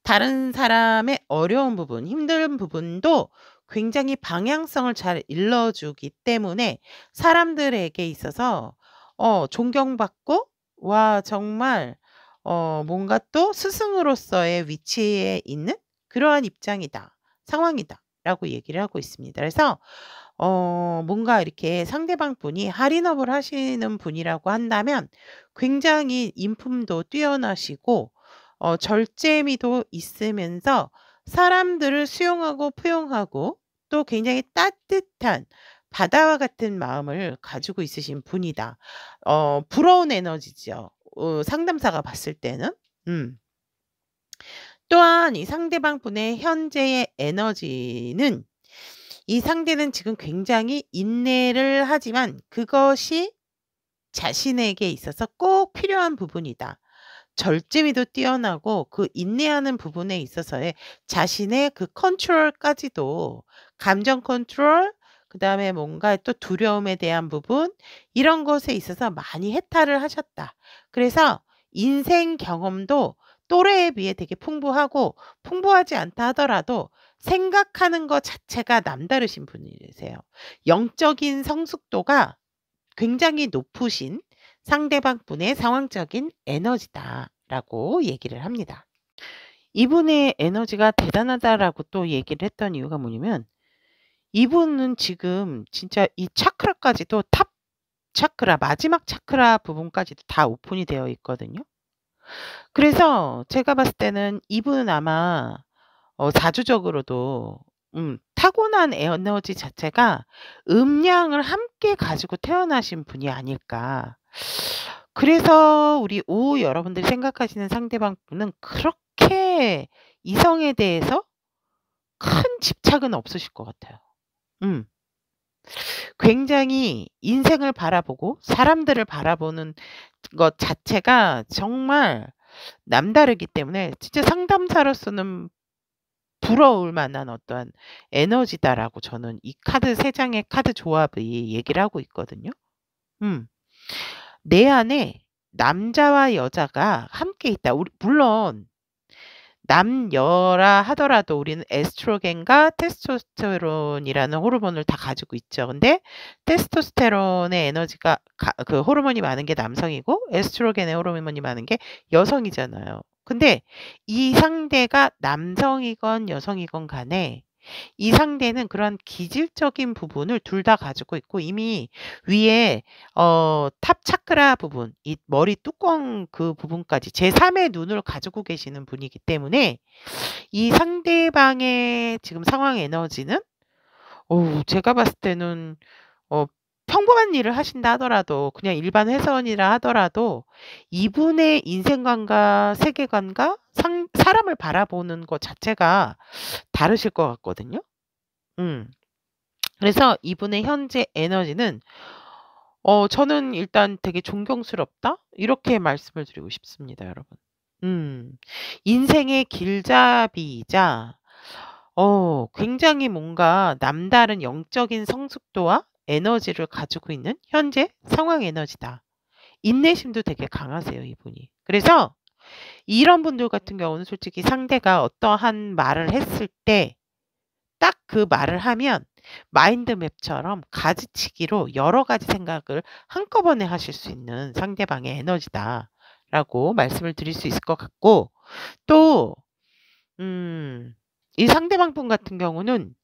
[SPEAKER 1] 다른 사람의 어려운 부분, 힘든 부분도 굉장히 방향성을 잘 일러주기 때문에 사람들에게 있어서 존경받고, 정말 뭔가 또 스승으로서의 위치에 있는 그러한 입장이다, 상황이다 라고 얘기를 하고 있습니다. 그래서 뭔가 이렇게 상대방 분이 할인업을 하시는 분이라고 한다면 굉장히 인품도 뛰어나시고 절제미도 있으면서 사람들을 수용하고 포용하고, 또 굉장히 따뜻한 바다와 같은 마음을 가지고 있으신 분이다. 부러운 에너지죠. 상담사가 봤을 때는. 또한 이 상대방 분의 현재의 에너지는, 이 상대는 지금 굉장히 인내를 하지만 그것이 자신에게 있어서 꼭 필요한 부분이다. 절제미도 뛰어나고 그 인내하는 부분에 있어서의 자신의 그 컨트롤까지도, 감정 컨트롤, 그다음에 뭔가 또 두려움에 대한 부분, 이런 것에 있어서 많이 해탈을 하셨다. 그래서 인생 경험도 또래에 비해 되게 풍부하지 않다 하더라도 생각하는 것 자체가 남다르신 분이세요. 영적인 성숙도가 굉장히 높으신 상대방 분의 상황적인 에너지다라고 얘기를 합니다. 이분의 에너지가 대단하다라고 또 얘기를 했던 이유가 뭐냐면, 이분은 지금 진짜 이 차크라까지도, 탑 차크라, 마지막 차크라 부분까지도 다 오픈이 되어 있거든요. 그래서 제가 봤을 때는 이분은 아마 자주적으로도 타고난 에너지 자체가 음양을 함께 가지고 태어나신 분이 아닐까. 그래서 우리 5 여러분들이 생각하시는 상대방 분은 그렇게 이성에 대해서 큰 집착은 없으실 것 같아요. 굉장히 인생을 바라보고 사람들을 바라보는 것 자체가 정말 남다르기 때문에 진짜 상담사로서는 부러울 만한 어떠한 에너지다라고 저는 이 카드 3장의 카드 조합이 얘기를 하고 있거든요. 내 안에 남자와 여자가 함께 있다. 물론 남여라 하더라도 우리는 에스트로겐과 테스토스테론이라는 호르몬을 다 가지고 있죠. 근데 테스토스테론의 에너지가 그 호르몬이 많은 게 남성이고 에스트로겐의 호르몬이 많은 게 여성이잖아요. 근데 이 상대가 남성이건 여성이건 간에 이 상대는 그런 기질적인 부분을 둘 다 가지고 있고 이미 위에 탑 차크라 부분, 이 머리 뚜껑 그 부분까지 제3의 눈을 가지고 계시는 분이기 때문에 이 상대방의 지금 상황 에너지는 제가 봤을 때는 평범한 일을 하신다 하더라도 그냥 일반 회사원이라 하더라도 이분의 인생관과 세계관과 사람을 바라보는 것 자체가 다르실 것 같거든요. 그래서 이분의 현재 에너지는 저는 일단 되게 존경스럽다 이렇게 말씀을 드리고 싶습니다, 여러분. 인생의 길잡이이자 굉장히 뭔가 남다른 영적인 성숙도와 에너지를 가지고 있는 현재 상황 에너지다. 인내심도 되게 강하세요, 이분이. 그래서 이런 분들 같은 경우는 솔직히 상대가 어떠한 말을 했을 때 딱 그 말을 하면 마인드맵처럼 가지치기로 여러 가지 생각을 한꺼번에 하실 수 있는 상대방의 에너지다라고 말씀을 드릴 수 있을 것 같고 또 이 상대방 분 같은 경우는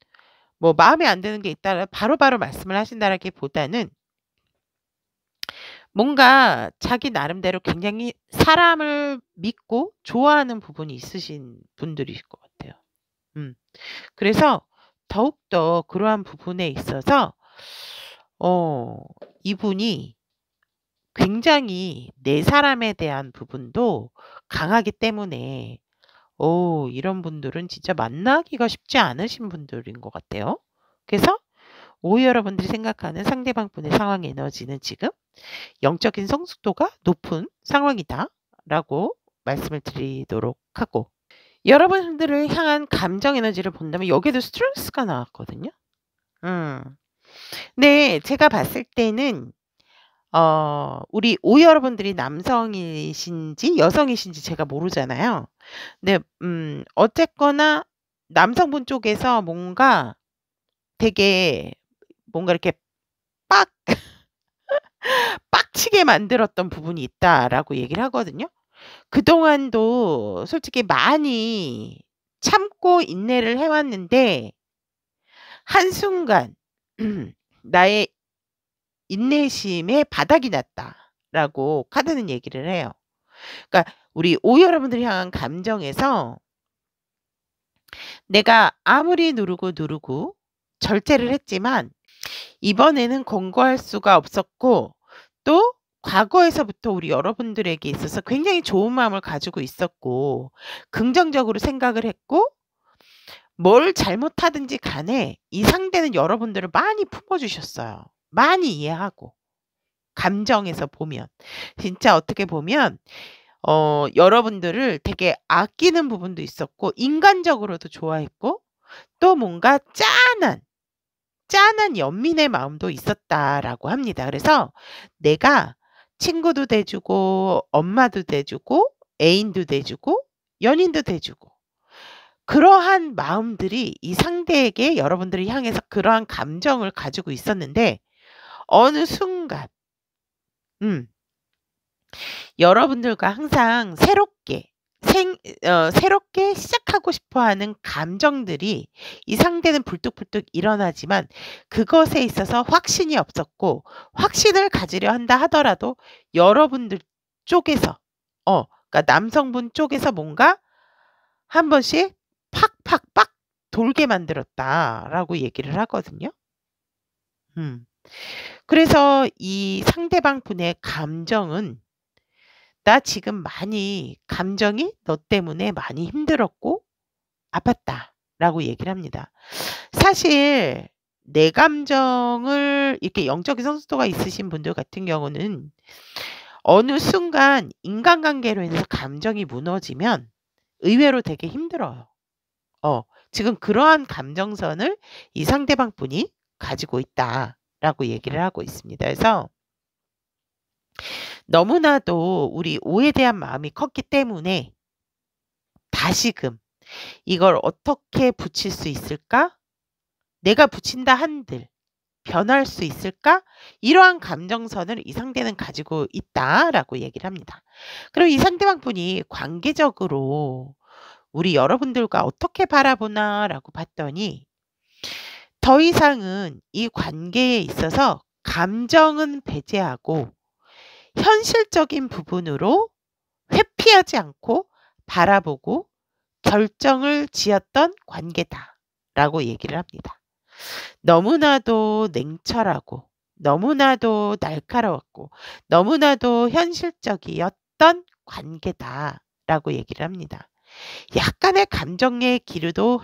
[SPEAKER 1] 뭐 마음에 안 드는 게 있다라 바로바로 말씀을 하신다라기보다는 뭔가 자기 나름대로 굉장히 사람을 믿고 좋아하는 부분이 있으신 분들이실 것 같아요. 그래서 더욱더 그러한 부분에 있어서 이분이 굉장히 내 사람에 대한 부분도 강하기 때문에 이런 분들은 진짜 만나기가 쉽지 않으신 분들인 것 같아요. 그래서 여러분들이 생각하는 상대방 분의 상황 에너지는 지금 영적인 성숙도가 높은 상황이다라고 말씀을 드리도록 하고 여러분들을 향한 감정 에너지를 본다면 여기에도 스트레스가 나왔거든요. 네, 제가 봤을 때는 우리 여러분들이 남성이신지 여성이신지 제가 모르잖아요. 근데 어쨌거나 남성분 쪽에서 뭔가 되게 뭔가 이렇게 빡치게 만들었던 부분이 있다라고 얘기를 하거든요. 그동안도 솔직히 많이 참고 인내를 해왔는데 한순간 나의 인내심에 바닥이 났다라고 카드는 얘기를 해요. 그러니까 우리 여러분들이 향한 감정에서 내가 아무리 누르고 절제를 했지만 이번에는 권고할 수가 없었고 또 과거에서부터 우리 여러분들에게 있어서 굉장히 좋은 마음을 가지고 있었고 긍정적으로 생각을 했고 뭘 잘못하든지 간에 이 상대는 여러분들을 많이 품어주셨어요. 많이 이해하고 감정에서 보면 진짜 어떻게 보면 여러분들을 되게 아끼는 부분도 있었고 인간적으로도 좋아했고 또 뭔가 짠한 연민의 마음도 있었다라고 합니다. 그래서 내가 친구도 돼주고 엄마도 돼주고 애인도 돼주고 연인도 돼주고 그러한 마음들이 이 상대에게 여러분들을 향해서 그러한 감정을 가지고 있었는데 어느 순간 여러분들과 항상 새롭게 시작하고 싶어하는 감정들이 이 상대는 불뚝불뚝 일어나지만 그것에 있어서 확신이 없었고 확신을 가지려 한다 하더라도 여러분들 쪽에서 그러니까 남성분 쪽에서 뭔가 한 번씩 팍팍팍 돌게 만들었다라고 얘기를 하거든요. 그래서 이 상대방 분의 감정은 나 지금 많이 감정이 너 때문에 많이 힘들었고 아팠다라고 얘기를 합니다. 사실 내 감정을 이렇게 영적인 성숙도가 있으신 분들 같은 경우는 어느 순간 인간관계로 인해서 감정이 무너지면 의외로 되게 힘들어요. 지금 그러한 감정선을 이 상대방 분이 가지고 있다라고 얘기를 하고 있습니다. 그래서 너무나도 우리 오에 대한 마음이 컸기 때문에 다시금 이걸 어떻게 붙일 수 있을까? 내가 붙인다 한들 변할 수 있을까? 이러한 감정선을 이 상대는 가지고 있다라고 얘기를 합니다. 그럼 이 상대방 분이 관계적으로 우리 여러분들과 어떻게 바라보나라고 봤더니 더 이상은 이 관계에 있어서 감정은 배제하고 현실적인 부분으로 회피하지 않고 바라보고 결정을 지었던 관계다라고 얘기를 합니다. 너무나도 냉철하고 너무나도 날카로웠고 너무나도 현실적이었던 관계다라고 얘기를 합니다. 약간의 감정의 기류도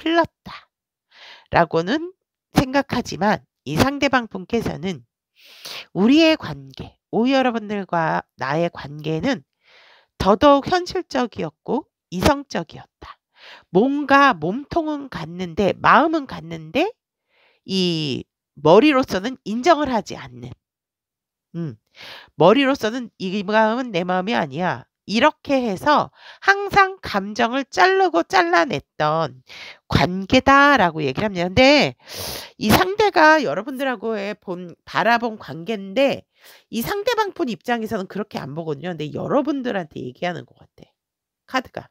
[SPEAKER 1] 흘렀다라고는 생각하지만 이 상대방 분께서는 우리의 관계, 오이 여러분들과 나의 관계는 더더욱 현실적이었고 이성적이었다. 뭔가 몸통은 갔는데 마음은 갔는데 이 머리로서는 인정을 하지 않는 머리로서는 이 마음은 내 마음이 아니야. 이렇게 해서 항상 감정을 자르고 잘라냈던 관계다라고 얘기를 합니다. 근데 이 상대가 여러분들하고의 바라본 관계인데 이 상대방 분 입장에서는 그렇게 안 보거든요. 근데 여러분들한테 얘기하는 것 같아. 카드가.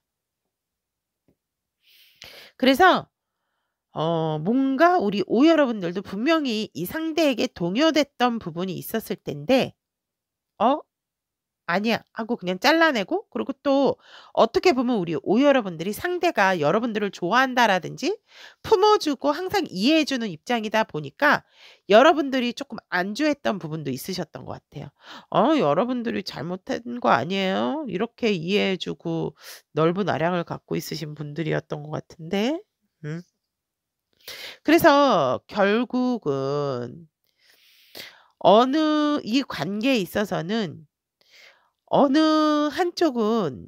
[SPEAKER 1] 그래서 뭔가 우리 오 여러분들도 분명히 이 상대에게 동요됐던 부분이 있었을 텐데 아니야 하고 그냥 잘라내고 그리고 또 어떻게 보면 우리 오 여러분들이 상대가 여러분들을 좋아한다라든지 품어주고 항상 이해해주는 입장이다 보니까 여러분들이 조금 안주했던 부분도 있으셨던 것 같아요. 여러분들이 잘못한 거 아니에요? 이렇게 이해해주고 넓은 아량을 갖고 있으신 분들이었던 것 같은데. 그래서 결국은 이 관계에 있어서는 어느 한쪽은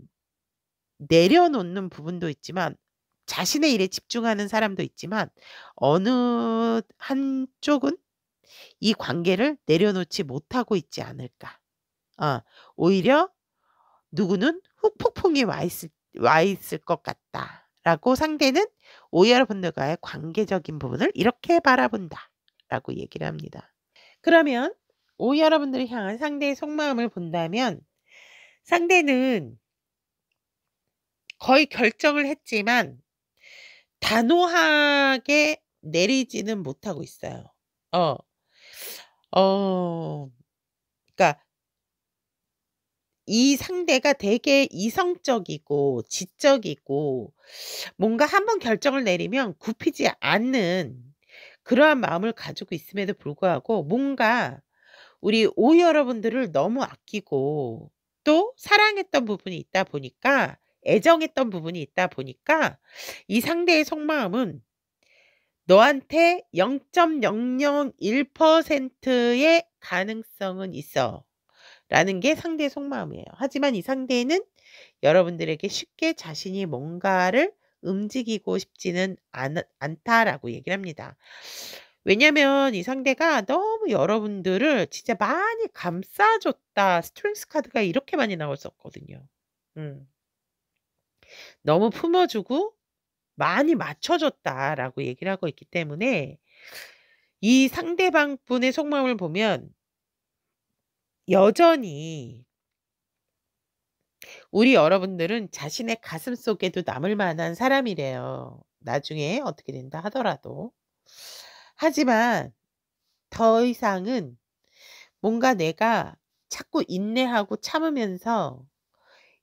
[SPEAKER 1] 내려놓는 부분도 있지만 자신의 일에 집중하는 사람도 있지만 어느 한쪽은 이 관계를 내려놓지 못하고 있지 않을까. 오히려 누구는 후폭풍이 와 있을 것 같다라고 상대는 오 여러분들과의 관계적인 부분을 이렇게 바라본다라고 얘기를 합니다. 그러면 오 여러분들이 향한 상대의 속마음을 본다면 상대는 거의 결정을 했지만 단호하게 내리지는 못하고 있어요. 그러니까 이 상대가 되게 이성적이고 지적이고 뭔가 한번 결정을 내리면 굽히지 않는 그러한 마음을 가지고 있음에도 불구하고 뭔가 우리 오 여러분들을 너무 아끼고 또 사랑했던 부분이 있다 보니까 애정했던 부분이 있다 보니까 이 상대의 속마음은 너한테 0.001%의 가능성은 있어 라는 게 상대의 속마음이에요. 하지만 이 상대는 여러분들에게 쉽게 자신이 뭔가를 움직이고 싶지는 않다라고 얘기를 합니다. 왜냐면 이 상대가 너무 여러분들을 진짜 많이 감싸줬다. 스트렝스 카드가 이렇게 많이 나왔었거든요. 너무 품어주고 많이 맞춰줬다라고 얘기를 하고 있기 때문에 이 상대방 분의 속마음을 보면 여전히 우리 여러분들은 자신의 가슴 속에도 남을 만한 사람이래요. 나중에 어떻게 된다 하더라도. 하지만 더 이상은 뭔가 내가 자꾸 인내하고 참으면서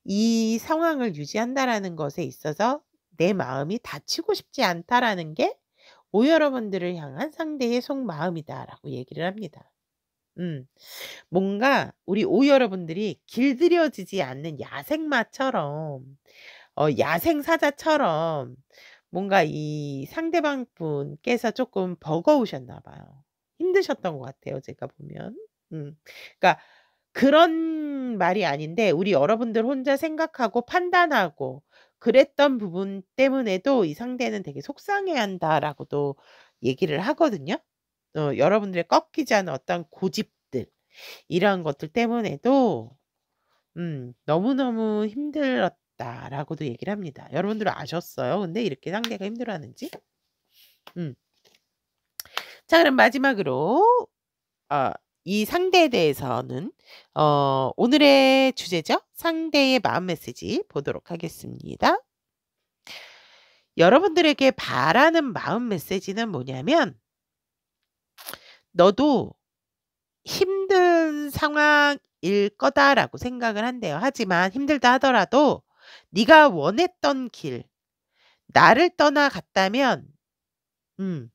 [SPEAKER 1] 이 상황을 유지한다라는 것에 있어서 내 마음이 다치고 싶지 않다라는 게 오 여러분들을 향한 상대의 속마음이다라고 얘기를 합니다. 뭔가 우리 오 여러분들이 길들여지지 않는 야생마처럼 야생사자처럼 뭔가 이 상대방 분께서 조금 버거우셨나 봐요. 힘드셨던 것 같아요, 제가 보면. 그러니까 그런 말이 아닌데 우리 여러분들 혼자 생각하고 판단하고 그랬던 부분 때문에도 이 상대는 되게 속상해한다라고도 얘기를 하거든요. 여러분들의 꺾이지 않은 어떤 고집들 이런 것들 때문에도 "너무너무 힘들었다."라고도 얘기를 합니다. 여러분들은 아셨어요? 근데 이렇게 상대가 힘들어하는지? 음. 자 그럼 마지막으로 이 상대에 대해서는 오늘의 주제죠. 상대의 마음 메시지 보도록 하겠습니다. 여러분들에게 바라는 마음 메시지는 뭐냐면 "너도 힘든 상황일 거다."라고 생각을 한대요. 하지만 힘들다 하더라도 네가 원했던 길 나를 떠나갔다면 음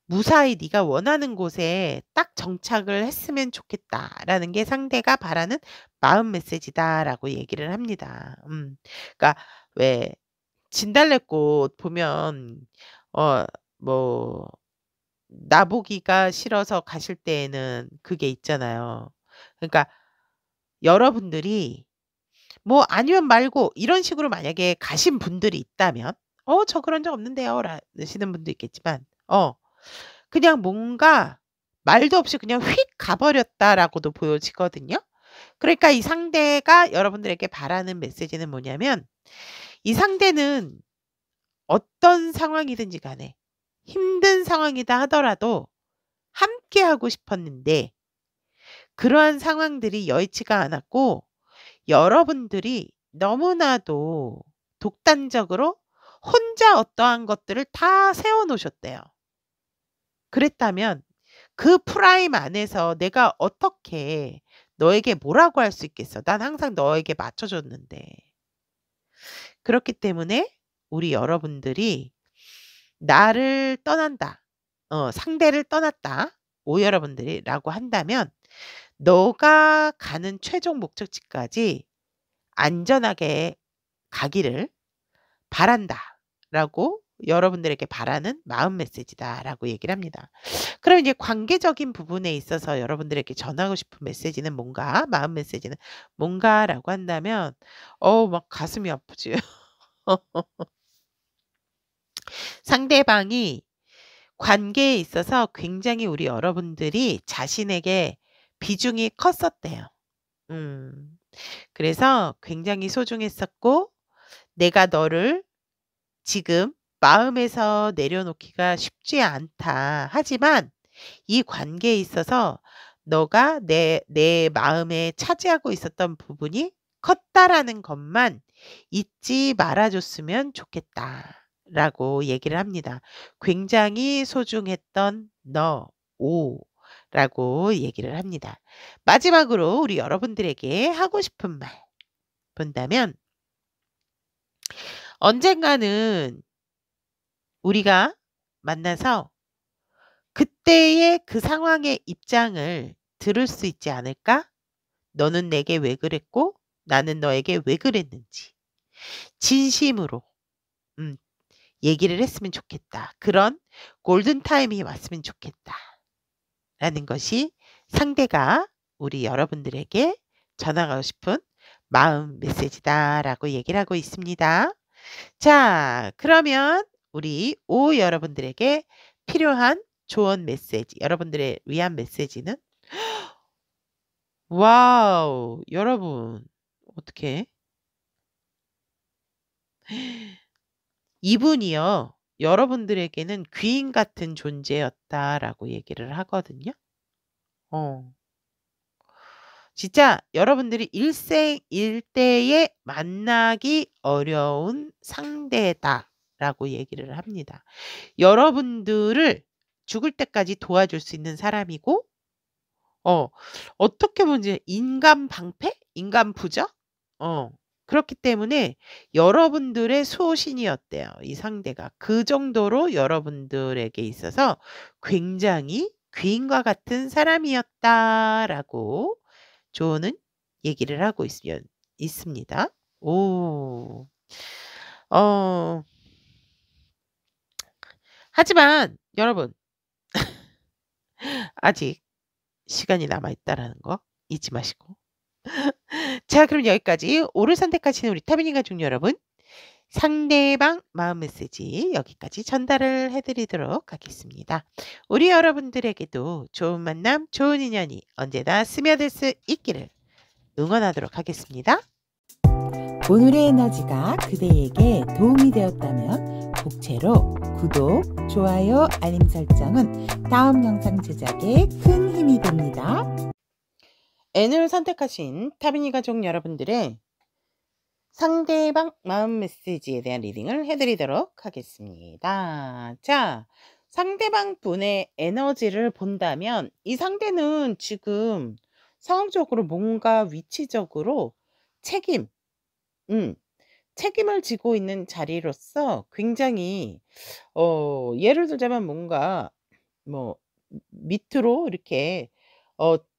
[SPEAKER 1] 무사히 네가 원하는 곳에 딱 정착을 했으면 좋겠다라는 게 상대가 바라는 마음 메시지다라고 얘기를 합니다. 그러니까 왜 진달래꽃 보면 어 뭐 나보기가 싫어서 가실 때에는 그게 있잖아요. 그러니까 여러분들이 뭐 아니면 말고 이런 식으로 만약에 가신 분들이 있다면 저 그런 적 없는데요." 라시는 분도 있겠지만 그냥 뭔가 말도 없이 그냥 휙 가 버렸다라고도 보여지거든요. 그러니까 이 상대가 여러분들에게 바라는 메시지는 뭐냐면 이 상대는 어떤 상황이든지 간에 힘든 상황이다 하더라도 함께하고 싶었는데 그러한 상황들이 여의치가 않았고 여러분들이 너무나도 독단적으로 혼자 어떠한 것들을 다 세워 놓으셨대요. 그랬다면 그 프라임 안에서 내가 어떻게 너에게 뭐라고 할 수 있겠어? 난 항상 너에게 맞춰 줬는데. 그렇기 때문에 우리 여러분들이 나를 떠난다. 상대를 떠났다. 여러분들이라고 한다면 너가 가는 최종 목적지까지 안전하게 가기를 바란다라고 여러분들에게 바라는 마음 메시지다라고 얘기를 합니다. 그럼 이제 관계적인 부분에 있어서 여러분들에게 전하고 싶은 메시지는 뭔가, 마음 메시지는 뭔가라고 한다면 막 가슴이 아프지. 상대방이 관계에 있어서 굉장히 우리 여러분들이 자신에게 비중이 컸었대요. 음. 그래서 굉장히 소중했었고 내가 너를 지금 마음에서 내려놓기가 쉽지 않다. 하지만 이 관계에 있어서 너가 내 마음에 차지하고 있었던 부분이 컸다라는 것만 잊지 말아 줬으면 좋겠다라고 얘기를 합니다. 굉장히 소중했던 너 라고 얘기를 합니다. 마지막으로 우리 여러분들에게 하고 싶은 말 본다면 언젠가는 우리가 만나서 그때의 그 상황의 입장을 들을 수 있지 않을까? 너는 내게 왜 그랬고 나는 너에게 왜 그랬는지 진심으로 음 얘기를 했으면 좋겠다. 그런 골든 타임이 왔으면 좋겠다라는 것이 상대가 우리 여러분들에게 전하고 싶은 마음 메시지다라고 얘기를 하고 있습니다. 자, 그러면 우리 여러분들에게 필요한 조언 메시지, 여러분들을 위한 메시지는 와우, 여러분 어떡해? 이분이요. 여러분들에게는 귀인 같은 존재였다라고 얘기를 하거든요. 어. 진짜 여러분들이 일생일대에 만나기 어려운 상대다라고 얘기를 합니다. 여러분들을 죽을 때까지 도와줄 수 있는 사람이고 어 어떻게 보면 이제 인간 방패? 인간 부적? 그렇기 때문에 여러분들의 소신이었대요, 이 상대가. 그 정도로 여러분들에게 있어서 굉장히 귀인과 같은 사람이었다라고 조언은 얘기를 하고 있습니다. 오. 어 하지만 여러분 아직 시간이 남아 있다라는 거 잊지 마시고. 자, 그럼 여기까지 오를 선택하시는 우리 타비니 가족 여러분, 상대방 마음 메시지 여기까지 전달을 해 드리도록 하겠습니다. 우리 여러분들에게도 좋은 만남, 좋은 인연이 언제나 스며들 수 있기를 응원하도록 하겠습니다.
[SPEAKER 2] 오늘의 에너지가 그대에게 도움이 되었다면 복채로 구독, 좋아요, 알림 설정은 다음 영상 제작에 큰 힘이 됩니다.
[SPEAKER 1] N을 선택하신 타비니 가족 여러분들의 상대방 마음 메시지에 대한 리딩을 해드리도록 하겠습니다. 자, 상대방 분의 에너지를 본다면 이 상대는 지금 상황적으로 뭔가 위치적으로 책임을 지고 있는 자리로서 굉장히 예를 들자면 뭔가 뭐 밑으로 이렇게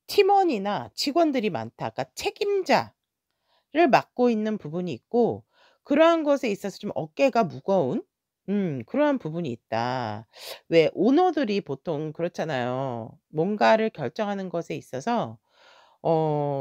[SPEAKER 1] 팀원이나 직원들이 많다. 그러니까 책임자를 맡고 있는 부분이 있고 그러한 것에 있어서 좀 어깨가 무거운 그러한 부분이 있다. 왜 오너들이 보통 그렇잖아요. 뭔가를 결정하는 것에 있어서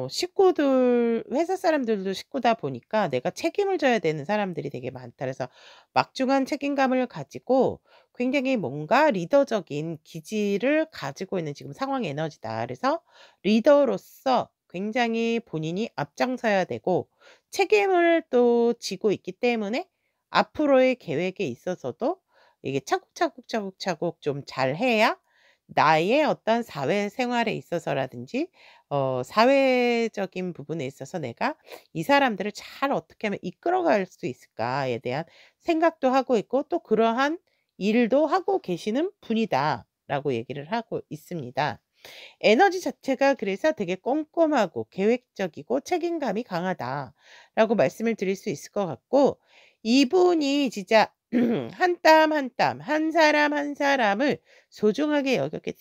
[SPEAKER 1] 식구들 회사 사람들도 식구다 보니까 내가 책임을 져야 되는 사람들이 되게 많다. 그래서 막중한 책임감을 가지고 굉장히 뭔가 리더적인 기질을 가지고 있는 지금 상황 에너지다. 그래서 리더로서 굉장히 본인이 앞장서야 되고 책임을 또 지고 있기 때문에 앞으로의 계획에 있어서도 이게 차곡차곡 좀 잘해야 나의 어떤 사회생활에 있어서라든지 사회적인 부분에 있어서 내가 이 사람들을 잘 어떻게 하면 이끌어갈 수 있을까에 대한 생각도 하고 있고 또 그러한 일도 하고 계시는 분이다라고 얘기를 하고 있습니다. 에너지 자체가 그래서 되게 꼼꼼하고 계획적이고 책임감이 강하다라고 말씀을 드릴 수 있을 것 같고 이분이 진짜 한 땀 한 땀, 한 사람 한 사람을 소중하게 여겼기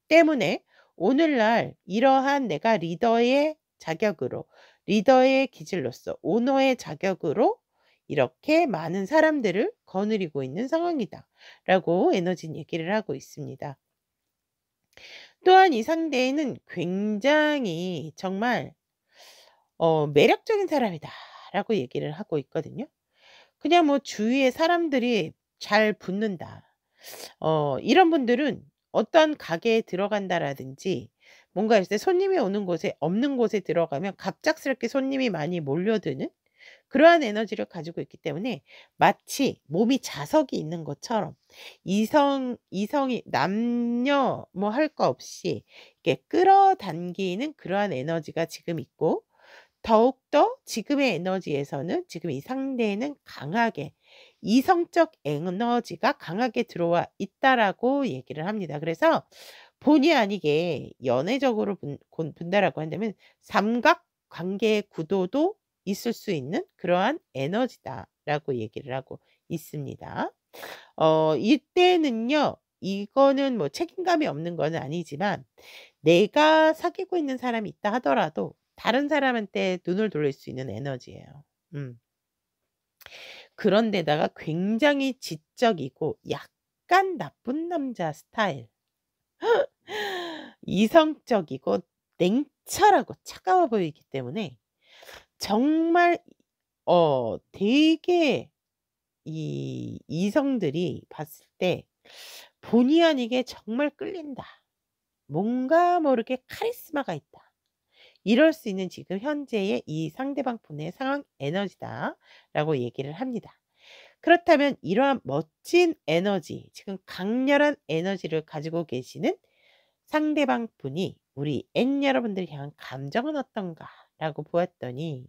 [SPEAKER 1] 때문에 오늘날 이러한 내가 리더의 자격으로, 리더의 기질로서, 오너의 자격으로 이렇게 많은 사람들을 거느리고 있는 상황이다. 라고 에너지는 얘기를 하고 있습니다. 또한 이 상대는 굉장히 정말 매력적인 사람이다. 라고 얘기를 하고 있거든요. 그냥 뭐 주위에 사람들이 잘 붙는다. 이런 분들은 어떤 가게에 들어간다라든지 뭔가 이제 손님이 오는 곳에 없는 곳에 들어가면 갑작스럽게 손님이 많이 몰려드는 그러한 에너지를 가지고 있기 때문에 마치 몸이 자석이 있는 것처럼 이성이 남녀 뭐 할 거 없이 이렇게 끌어당기는 그러한 에너지가 지금 있고 더욱더 지금의 에너지에서는 지금 이 상대는 강하게 이성적 에너지가 강하게 들어와 있다라고 얘기를 합니다. 그래서 본의 아니게 연애적으로 본다라고 한다면 삼각관계의 구도도 있을 수 있는 그러한 에너지다라고 얘기를 하고 있습니다. 이때는요. 이거는 뭐 책임감이 없는 건 아니지만 내가 사귀고 있는 사람이 있다 하더라도 다른 사람한테 눈을 돌릴 수 있는 에너지예요. 그런데다가 굉장히 지적이고 약간 나쁜 남자 스타일. 이성적이고 냉철하고 차가워 보이기 때문에 정말 되게 이 이성들이 봤을 때 본의 아니게 정말 끌린다. 뭔가 모르게 카리스마가 있다. 이럴 수 있는 지금 현재의 이 상대방 분의 상황 에너지다라고 얘기를 합니다. 그렇다면 이러한 멋진 에너지, 지금 강렬한 에너지를 가지고 계시는 상대방 분이 우리 N 여러분들이 향한 감정은 어떤가라고 보았더니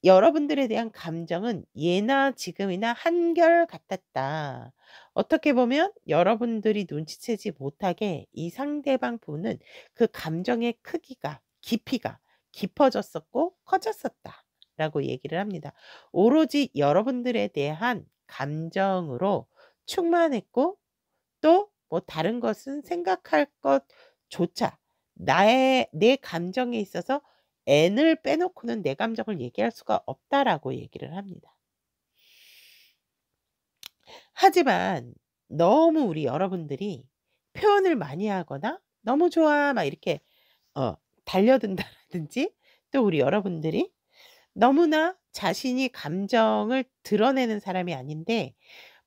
[SPEAKER 1] 여러분들에 대한 감정은 예나 지금이나 한결같았다. 어떻게 보면 여러분들이 눈치채지 못하게 이 상대방 분은 그 감정의 크기가 깊이가 깊어졌었고 커졌었다라고 얘기를 합니다. 오로지 여러분들에 대한 감정으로 충만했고 또 뭐 다른 것은 생각할 것조차 내 감정에 있어서 N을 빼놓고는 내 감정을 얘기할 수가 없다라고 얘기를 합니다. 하지만 너무 우리 여러분들이 표현을 많이 하거나 "너무 좋아." 막 이렇게 어 달려든다라든지, 또 우리 여러분들이 너무나 자신이 감정을 드러내는 사람이 아닌데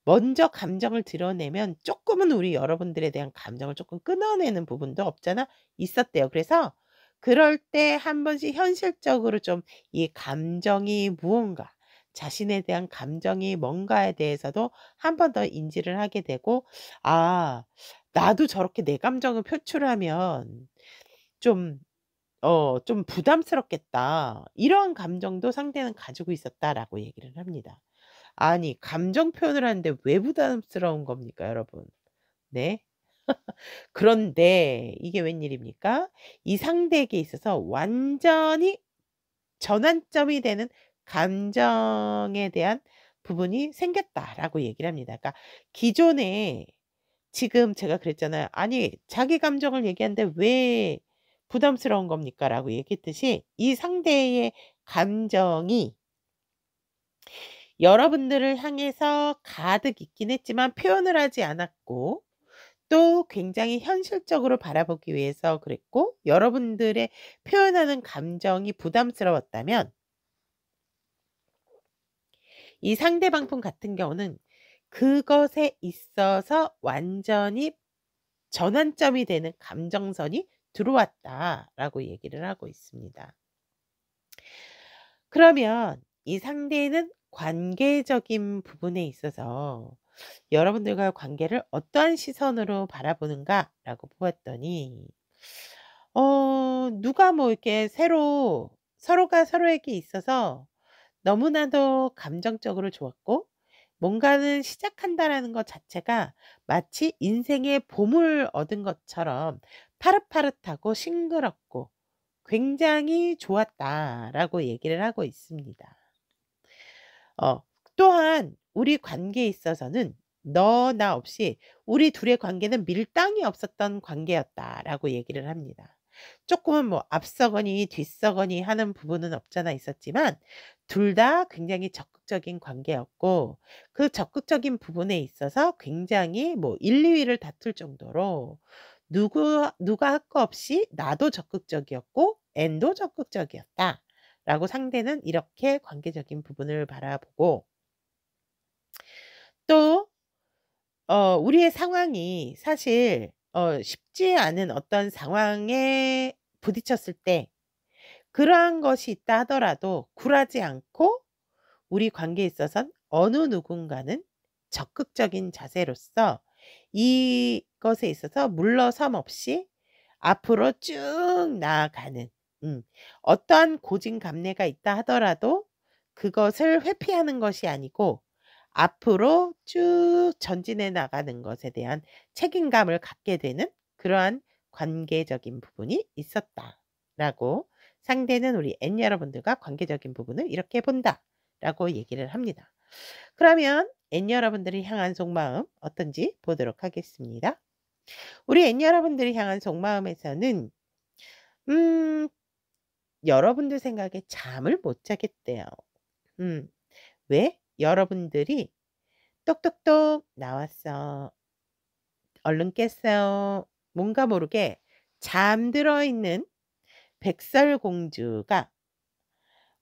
[SPEAKER 1] 먼저 감정을 드러내면 쪼끔은 우리 여러분들에 대한 감정을 쪼끔 끊어내는 부분도 없잖아 있었대요. 그래서 그럴 때 한 번씩 현실적으로 좀 이 감정이 무언가, 자신에 대한 감정이 뭔가에 대해서도 한 번 더 인지를 하게 되고 '아 나도 저렇게 내 감정을 표출하면 좀 좀 부담스럽겠다.' 이러한 감정도 상대는 가지고 있었다라고 얘기를 합니다. 아니 감정 표현을 하는데 왜 부담스러운 겁니까 여러분? 네. 그런데 이게 웬일입니까? 이 상대에게 있어서 완전히 전환점이 되는 감정에 대한 부분이 생겼다라고 얘기를 합니다. 그러니까 기존에 지금 제가 그랬잖아요. "아니 자기 감정을 얘기하는데 왜 부담스러운 겁니까?"라고 얘기했듯이 이 상대의 감정이 여러분들을 향해서 가득 있긴 했지만 표현을 하지 않았고, 또 굉장히 현실적으로 바라보기 위해서 그랬고, 여러분들의 표현하는 감정이 부담스러웠다면 이 상대방 분 같은 경우는 그것에 있어서 완전히 전환점이 되는 감정선이 들어왔다라고 얘기를 하고 있습니다. 그러면 이 상대는 관계적인 부분에 있어서 여러분들과의 관계를 어떠한 시선으로 바라보는가라고 보았더니 누가 뭐 이렇게 새로 서로가 서로에게 있어서 너무나도 감정적으로 좋았고, 뭔가를 시작한다라는 것 자체가 마치 인생의 봄을 얻은 것처럼 파릇파릇하고 싱그럽고 굉장히 좋았다라고 얘기를 하고 있습니다. 어 또한 우리 관계에 있어서는 너 나 없이 우리 둘의 관계는 밀당이 없었던 관계였다라고 얘기를 합니다. 쪼끔은 뭐 앞서거니 뒤서거니 하는 부분은 없잖아 있었지만 둘 다 굉장히 적극적인 관계였고, 그 적극적인 부분에 있어서 굉장히 뭐 1-2 위를 다툴 정도로 누가 할 거 없이 나도 적극적이었고 N도 적극적이었다라고 상대는 이렇게 관계적인 부분을 바라보고, 또 우리의 상황이 사실 쉽지 않은 어떤 상황에 부딪혔을 때 그러한 것이 있다 하더라도 굴하지 않고 우리 관계에 있어선 어느 누군가는 적극적인 자세로서 이것에 있어서 물러섬 없이 앞으로 쭉 나아가는, 어떠한 고진감래가 있다 하더라도 그것을 회피하는 것이 아니고 앞으로 쭉 전진해 나가는 것에 대한 책임감을 갖게 되는 그러한 관계적인 부분이 있었다라고, 상대는 우리 N 여러분들과 관계적인 부분을 이렇게 본다라고 얘기를 합니다. 그러면 N 여러분들을 향한 속마음 어떤지 보도록 하겠습니다. 우리 N 여러분들을 향한 속마음에서는 음 여러분들 생각에 잠을 못 자겠대요. 음. 왜? 여러분들이 "똑똑똑 나왔어. 얼른 깼어요." 뭔가 모르게 잠들어 있는 백설공주가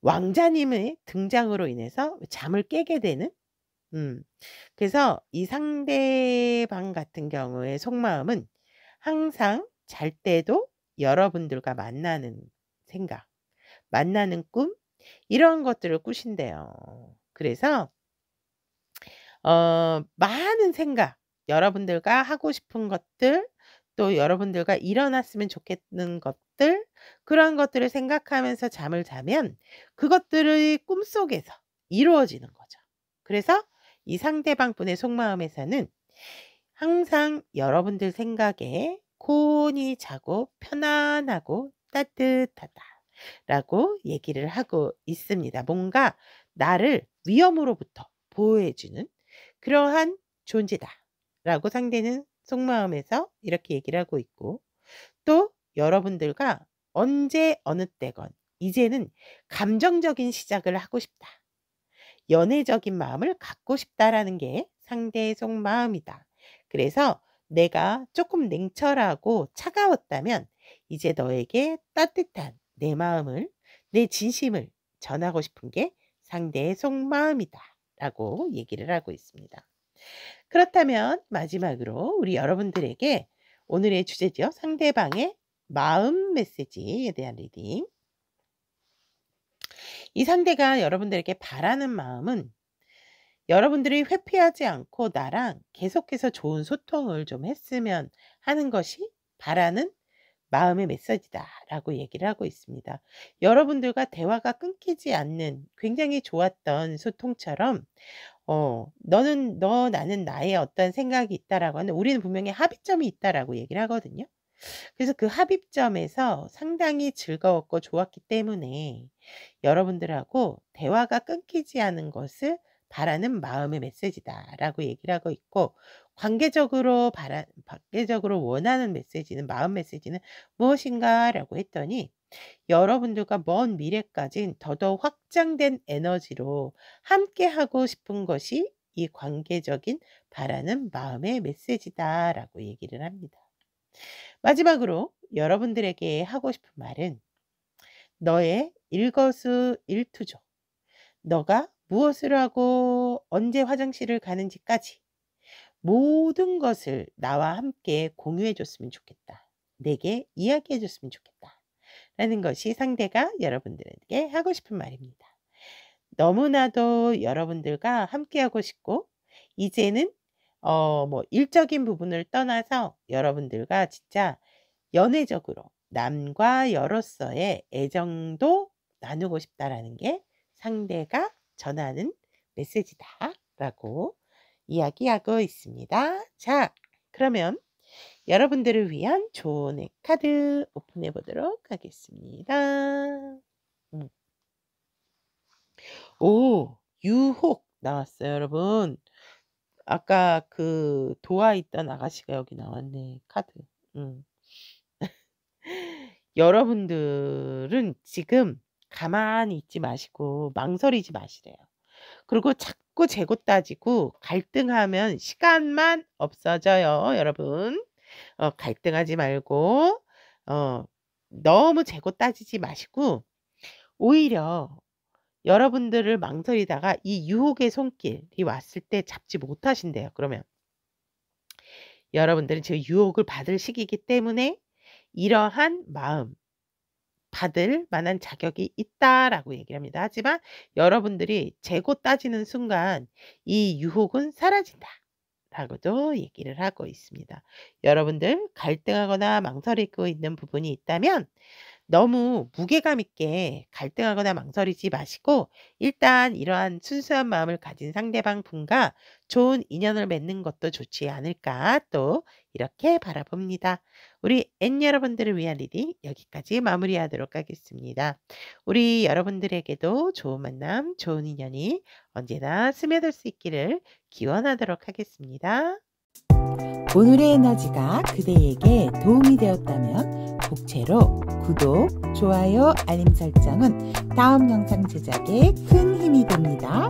[SPEAKER 1] 왕자님의 등장으로 인해서 잠을 깨게 되는, 음 그래서 이 상대방 같은 경우의 속마음은 항상 잘 때도 여러분들과 만나는 생각, 만나는 꿈, 이런 것들을 꾸신대요. 그래서 많은 생각, 여러분들과 하고 싶은 것들, 또 여러분들과 일어났으면 좋겠는 것들, 그런 것들을 생각하면서 잠을 자면 그것들의 꿈속에서 이루어지는 거죠. 그래서 이 상대방 분의 속마음에서는 항상 여러분들 생각에 곤히 자고 편안하고 따뜻하다라고 얘기를 하고 있습니다. 뭔가 나를 위험으로부터 보호해 주는 그러한 존재다라고 상대는 속마음에서 이렇게 얘기를 하고 있고, 또 여러분들과 언제 어느 때건 이제는 감정적인 시작을 하고 싶다, 연애적인 마음을 갖고 싶다라는 게 상대의 속마음이다. 그래서 내가 조금 냉철하고 차가웠다면 이제 너에게 따뜻한 내 마음을, 내 진심을 전하고 싶은 게 상대의 속마음이다 라고 얘기를 하고 있습니다. 그렇다면 마지막으로 우리 여러분들에게 오늘의 주제죠. 상대방의 마음 메시지에 대한 리딩. 이 상대가 여러분들에게 바라는 마음은 여러분들이 회피하지 않고 나랑 계속해서 좋은 소통을 좀 했으면 하는 것이 바라는 마음의 메시지다라고 얘기를 하고 있습니다. 여러분들과 대화가 끊기지 않는 굉장히 좋았던 소통처럼 나는 나의 어떤 생각이 있다라고 하는, 우리는 분명히 합의점이 있다라고 얘기를 하거든요. 그래서 그 합의점에서 상당히 즐거웠고 좋았기 때문에 여러분들하고 대화가 끊기지 않은 것을 바라는 마음의 메시지다라고 얘기를 하고 있고, 관계적으로 원하는 메시지는, 마음 메시지는 무엇인가라고 했더니 여러분들과 먼 미래까지 더더욱 확장된 에너지로 함께 하고 싶은 것이 이 관계적인 바라는 마음의 메시지다라고 얘기를 합니다. 마지막으로 여러분들에게 하고 싶은 말은 너의 일거수일투족, 너가 무엇을 하고 언제 화장실을 가는지까지 모든 것을 나와 함께 공유해 줬으면 좋겠다. 내게 이야기해 줬으면 좋겠다. 라는 것이 상대가 여러분들에게 하고 싶은 말입니다. 너무나도 여러분들과 함께 하고 싶고, 이제는 일적인 부분을 떠나서 여러분들과 진짜 연애적으로 남과 여로서의 애정도 나누고 싶다라는 게 상대가 전하는 메시지다라고 이야기하고 있습니다. 자, 그러면 여러분들을 위한 조언의 카드 오픈해 보도록 하겠습니다. 오, 유혹 나왔어요, 여러분. 아까 그 도와 있던 아가씨가 여기 나왔네, 카드. 여러분들은 지금 가만히 있지 마시고 망설이지 마시래요. 그리고 자꾸 재고 따지고 갈등하면 시간만 없어져요, 여러분. 갈등하지 말고 너무 재고 따지지 마시고, 오히려 여러분들을 망설이다가 이 유혹의 손길이 왔을 때 잡지 못하신대요. 그러면 여러분들은 지금 유혹을 받을 시기이기 때문에 이러한 마음 받을 만한 자격이 있다라고 얘기를 합니다. 하지만 여러분들이 재고 따지는 순간 이 유혹은 사라진다 라고도 얘기를 하고 있습니다. 여러분들 갈등하거나 망설이고 있는 부분이 있다면 너무 무게감 있게 갈등하거나 망설이지 마시고, 일단 이러한 순수한 마음을 가진 상대방 분과 좋은 인연을 맺는 것도 좋지 않을까, 또 이렇게 바라봅니다. 우리 N 여러분들을 위한 리딩 여기까지 마무리하도록 하겠습니다. 우리 여러분들에게도 좋은 만남, 좋은 인연이 언제나 스며들 수 있기를 기원하도록 하겠습니다.
[SPEAKER 2] 오늘의 에너지가 그대에게 도움이 되었다면 복채로 구독, 좋아요, 알림 설정은 다음 영상 제작에 큰 힘이 됩니다.